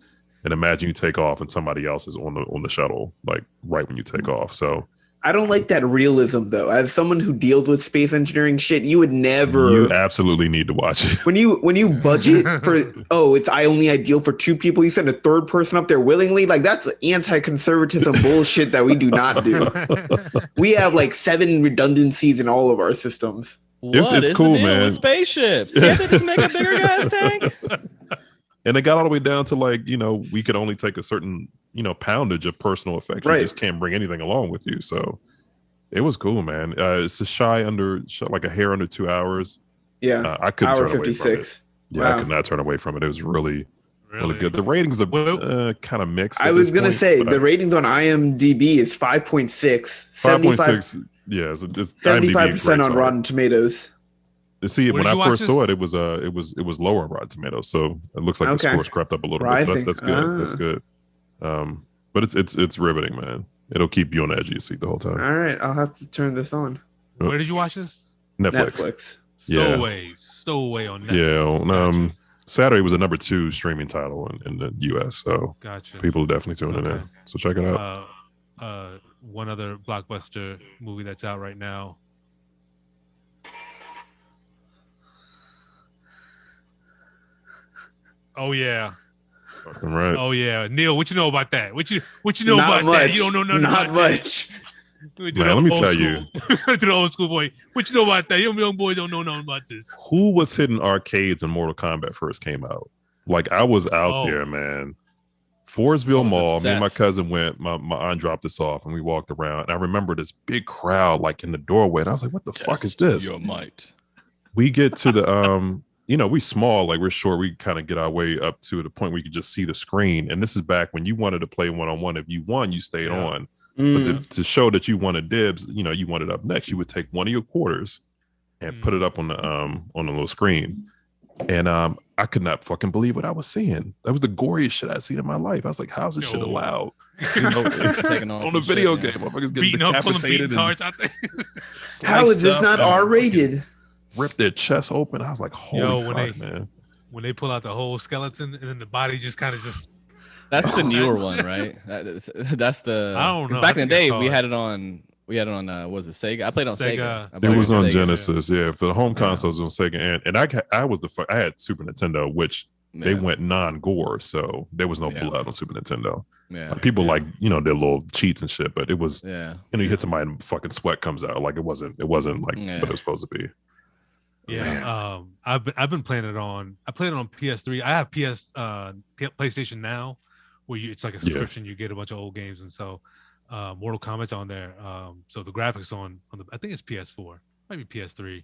and imagine you take off and somebody else is on the shuttle, like right when you take off. So I don't like that realism, though. As someone who deals with space engineering shit, you would never. you absolutely need to watch it. When you budget for it's only ideal for 2 people, you send a 3rd person up there willingly. Like, that's anti-conservatism bullshit that we do not do. We have like 7 redundancies in all of our systems. It's What is cool, the deal man. with spaceships? Can't they just make a bigger gas tank? And they got all the way down to like, we could only take a certain, poundage of personal effects. Right. You just can't bring anything along with you. So it was cool, man. It's a like a hair under 2 hours. Yeah. I couldn't Hour turn away from it. 56. Yeah, I Wow. could not turn away from it. It was really good. The ratings are kind of mixed. I was going to say the ratings on IMDb is 5.6. 5.6. Yeah, it's 75% on Rotten Tomatoes. See, Where when did I you watch first saw this? it, it was lower on Rotten Tomatoes. So it looks like Okay. the scores crept up a little Rising. bit. So that's good. That's good. But it's riveting, man. It'll keep you on the edge of your seat the whole time. All right. I'll have to turn this on. Where did you watch this? Netflix. Stowaway on Netflix. Yeah. Gotcha. Saturday was a number 2 streaming title in the US. So Gotcha. people are definitely tuning Okay. in. So check it out. One other blockbuster movie that's out right now. Oh yeah. Fucking right. Oh yeah. Neil, what you know about that? What you know Not about much. that? You don't know nothing Not about much. that. We do Man, the let me old tell school. you. To the old school boy. What you know about that? Young boys don't know nothing about this. Who was hitting arcades when Mortal Kombat first came out? Like, I was out Oh. there, man. Forestville I was Mall. Me and my obsessed. cousin went. My aunt dropped us off, and we walked around. And I remember this big crowd, like in the doorway. And I was like, "What the fuck is this?" Your might. We get to the we small, like we're short. We kind of get our way up to the point where you could just see the screen. And this is back when you wanted to play 1-on-1. If you won, you stayed Yeah. on. But to show that you wanted dibs, you know, you wanted up next, you would take one of your quarters and put it up on the little screen. And I could not fucking believe what I was seeing. That was the goriest shit I'd seen in my life. I was like, how is this shit allowed? You know, on a video game, motherfuckers getting decapitated. How is this not R-rated? Rip their chest open. I was like, holy fuck, man. When they pull out the whole skeleton and then the body just kind of just. That's the newer one, right? That's the. I don't know. Back in the day, we had it on. Was it Sega? I played on Sega. It was on Genesis, yeah. For the home consoles on Sega, and I had Super Nintendo, which they went non-gore, so there was no blood on Super Nintendo. Yeah, people like did little cheats and shit, but it was you hit somebody and fucking sweat comes out. Like it wasn't like what it was supposed to be. Yeah, I've been playing it on. I played it on PS3. I have PlayStation Now, where it's like a subscription. You get a bunch of old games, and so. Mortal Kombat's on there. So the graphics on the I think it's PS4, might be PS3.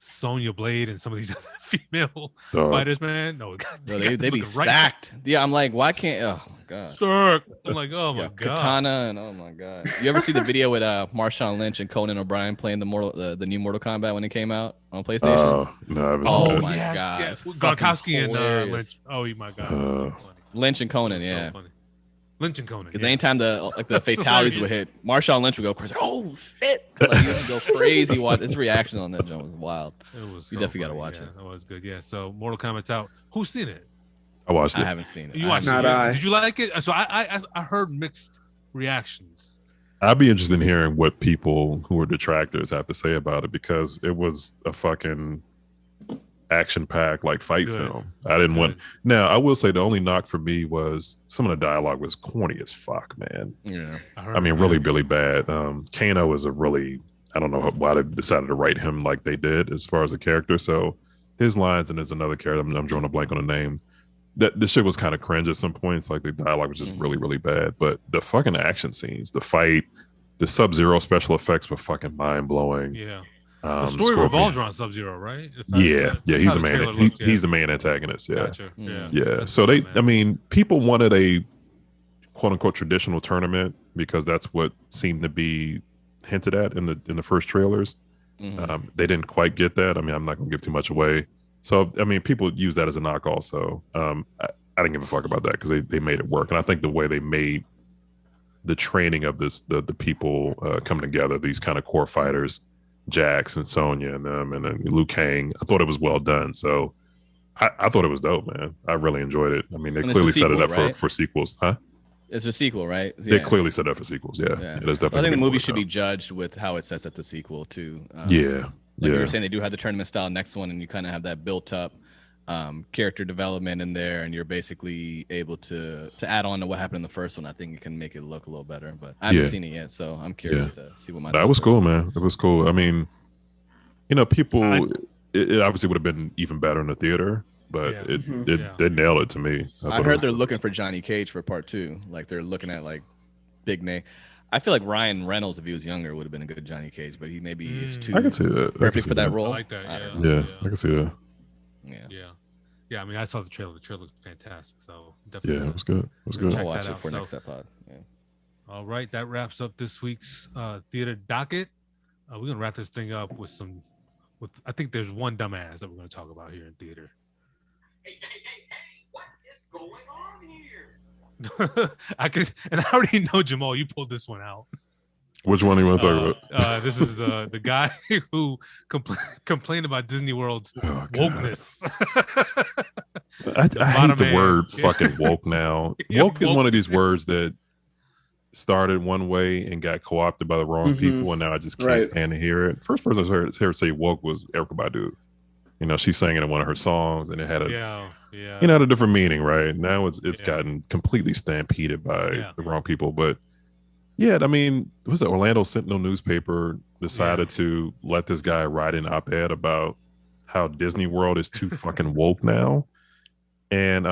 Sonya Blade and some of these other female fighters, man. No, they be stacked. Right. Yeah, I'm like, why can't? Oh my god. Sir. I'm like, oh my god. Katana and oh my god. You ever see the video with Marshawn Lynch and Conan O'Brien playing the new Mortal Kombat when it came out on PlayStation? No, I haven't seen that. My god. Yes. Gronkowski and Lynch. Oh my god. So Lynch and Conan, yeah. So Lynch and Conan. Because anytime the fatalities would hit, Marshawn Lynch would go crazy. Oh shit! Like, he would go crazy. His reaction on that jump was wild. It was. You definitely got to watch it. It was good. Yeah. So Mortal Kombat's out. Who's seen it? I watched it. I haven't seen it. You watched it? Not Did you like it? So I heard mixed reactions. I'd be interested in hearing what people who are detractors have to say about it, because it was a fucking action-packed like fight film. I didn't want. Now I will say the only knock for me was some of the dialogue was corny as fuck, man. Yeah, I mean really bad. Kano is a really, I don't know why they decided to write him like they did as far as a character. So his lines, and there's another character, I'm drawing a blank on the name. That the shit was kind of cringe at some points. Like the dialogue was just really bad. But the fucking action scenes, the fight, the Sub-Zero special effects were fucking mind blowing. Yeah. The story revolves around Sub-Zero, right? Yeah, he's the main. He's the main antagonist. Yeah, gotcha. Yeah. So I mean, people wanted a quote unquote traditional tournament because that's what seemed to be hinted at in the first trailers. They didn't quite get that. I mean, I'm not gonna give too much away. So I mean, people use that as a knock also. I didn't give a fuck about that because they made it work, and I think the way they made the training of the people come together, these kind of core fighters. Jax and Sonya and them, and then Liu Kang. I thought it was well done. So I thought it was dope, man. I really enjoyed it. I mean, they clearly set it up for sequels, huh? It's a sequel, right? They clearly set up for sequels. Yeah. It is definitely. I think the movie should be judged with how it sets up the sequel too. Like you were saying, they do have the tournament style next one, and you kind of have that built up character development in there, and you're basically able to add on to what happened in the first one. I think it can make it look a little better, but I haven't seen it yet, so I'm curious to see what my. That was cool, man. It was cool. I mean, people. It obviously would have been even better in the theater, but they nailed it to me. I heard they're looking for Johnny Cage for part 2. Like they're looking at like big name. I feel like Ryan Reynolds, if he was younger, would have been a good Johnny Cage, but he maybe is too. I can see that. Perfect for that role. I like that. Yeah, I can see that. Yeah. I mean, I saw the trailer. The trailer looked fantastic. So definitely. Yeah, it was good. It was good. I'll watch it for next episode. Yeah. All right, that wraps up this week's theater docket. We're gonna wrap this thing up with I think there's one dumbass that we're gonna talk about here in theater. Hey, what is going on here? I already know, Jamal, you pulled this one out. Which one do you want to talk about? This is the guy who complained about Disney World's wokeness. I hate the word fucking woke now. Woke is one of these words that started one way and got co-opted by the wrong people, and now I just can't stand to hear it. First person I heard say woke was Erykah Badu. She sang it in one of her songs, and it had had a different meaning, right? Now it's gotten completely stampeded by the wrong people. But I mean, was it Orlando Sentinel newspaper decided to let this guy write an op-ed about how Disney World is too fucking woke now, and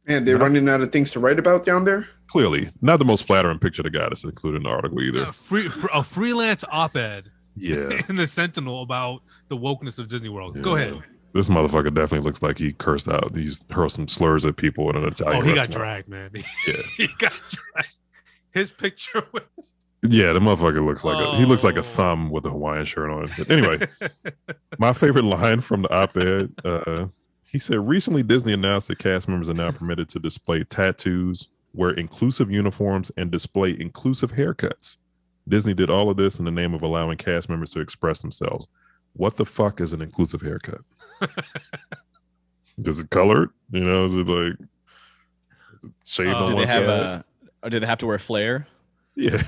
they're running out of things to write about down there. Clearly, not the most flattering picture of the guy that's included in the article either. A freelance op-ed. Yeah. In the Sentinel about the wokeness of Disney World. Go ahead. This motherfucker definitely looks like he cursed out. He's hurled some slurs at people in an Italian restaurant. Got dragged, man. Yeah. He got dragged. his picture with Yeah, the motherfucker looks like he looks like a Oh. thumb with a Hawaiian shirt on. But anyway, my favorite line from the op-ed, he said, recently Disney announced that cast members are now permitted to display tattoos, wear inclusive uniforms, and display inclusive haircuts. Disney did all of this in the name of allowing cast members to express themselves. What the fuck is an inclusive haircut? Is it colored? You know, is it like is it shaved on Do one they have side? or do they have to wear flare? Yeah.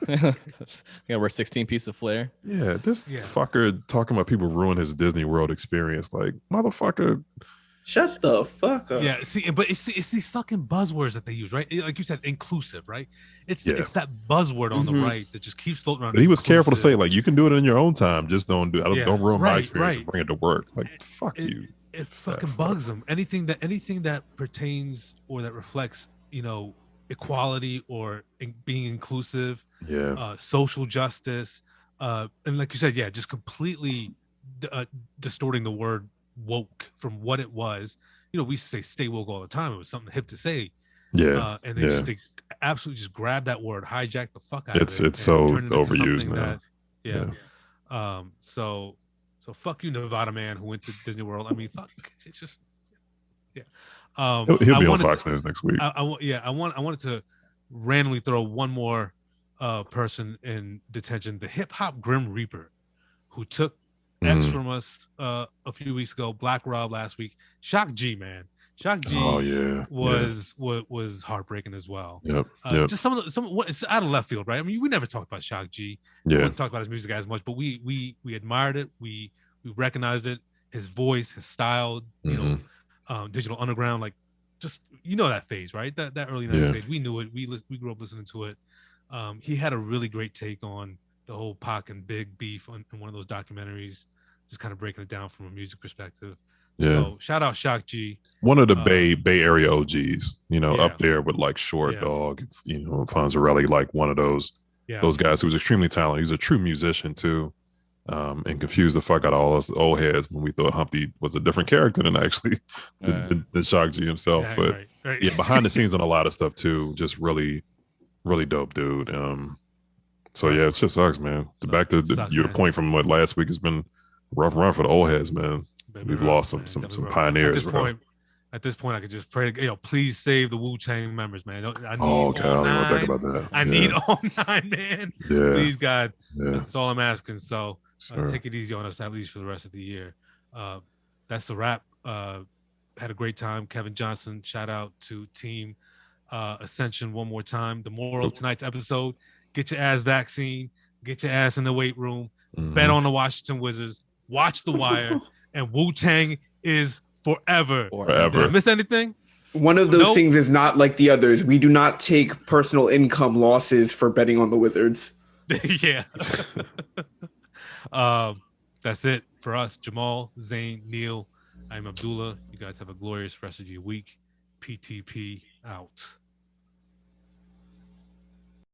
Yeah, wear 16 pieces of flare. Yeah, this Yeah. fucker talking about people ruin his Disney World experience. Like, motherfucker. Shut the fuck up. Yeah, see, but it's these fucking buzzwords that they use, right? Like you said, inclusive, right? It's Yeah. it's that buzzword on the Mhm. right that just keeps floating around. But he was careful to inclusive. say, like, you can do it in your own time. Just don't Yeah, don't ruin my right, experience and right. bring it to work. Like, fuck It- you. It fucking fuck. bugs them. Anything that pertains or that reflects, equality or being inclusive, Yeah. social justice, and like you said, yeah, just completely distorting the word woke from what it was. We used to say "stay woke" all the time. It was something hip to say, Yeah. and they yeah. just they absolutely just grab that word, hijack the fuck out It's of it. it's so and turn it into overused something now. yeah. So fuck you, Nevada man who went to Disney World. I mean, fuck. It's just yeah. He'll be I on wanted Fox to- News next week. I wanted to randomly throw one more person in detention, the hip hop Grim Reaper, who took X Mhm. from us a few weeks ago, Black Rob last week. Shock G, man. Shock G Oh yeah. was heartbreaking as well. Yep. Yep. Just what it's out of left field, right? I mean, we never talked about Shock G. We Yeah. wouldn't talk about his music as much, but we admired it. We recognized it. His voice, his style, Mhm. Digital Underground, like just that phase, right? That early 90s Yeah. phase. We knew it. We grew up listening to it. He had a really great take on the whole Pac and Big beef in one of those documentaries, just kind of breaking it down from a music perspective. Yeah. So shout out Shock G. One of the Bay Area OGs, yeah. up there with like Short Yeah. Dog, Fonzarelli, like one of those Yeah. those guys who was extremely talented. He's a true musician too. And confused the fuck out of all us old heads when we thought Humpty was a different character than actually than Shock G himself. Yeah, but right. yeah, behind the scenes on a lot of stuff too. Just really, really dope dude. So yeah, it just sucks, man. Back to Sucks, your man. point from what last week has been a rough run for the old heads, man. Baby We've rough, lost man. some Definitely rough. pioneers. At this point, I could just pray, please save the Wu-Tang members, man. I need Oh all god, I don't even want to think 9. about that. I need all 9, man. Yeah. Please, God. Yeah. That's all I'm asking. So Sure. take it easy on us, at least for the rest of the year. That's the wrap. Had a great time. Kevin Johnson, shout out to Team Ascension one more time. The moral of tonight's episode: get your ass vaccine, get your ass in the weight room, bet on the Washington Wizards, watch The Wire, and Wu-Tang is forever. Forever. Did I miss anything? One of those Nope. things is not like the others. We do not take personal income losses for betting on the Wizards. Yeah. That's it for us. Jamal, Zane, Neil. I'm Abdullah. You guys have a glorious rest of your week. PTP out.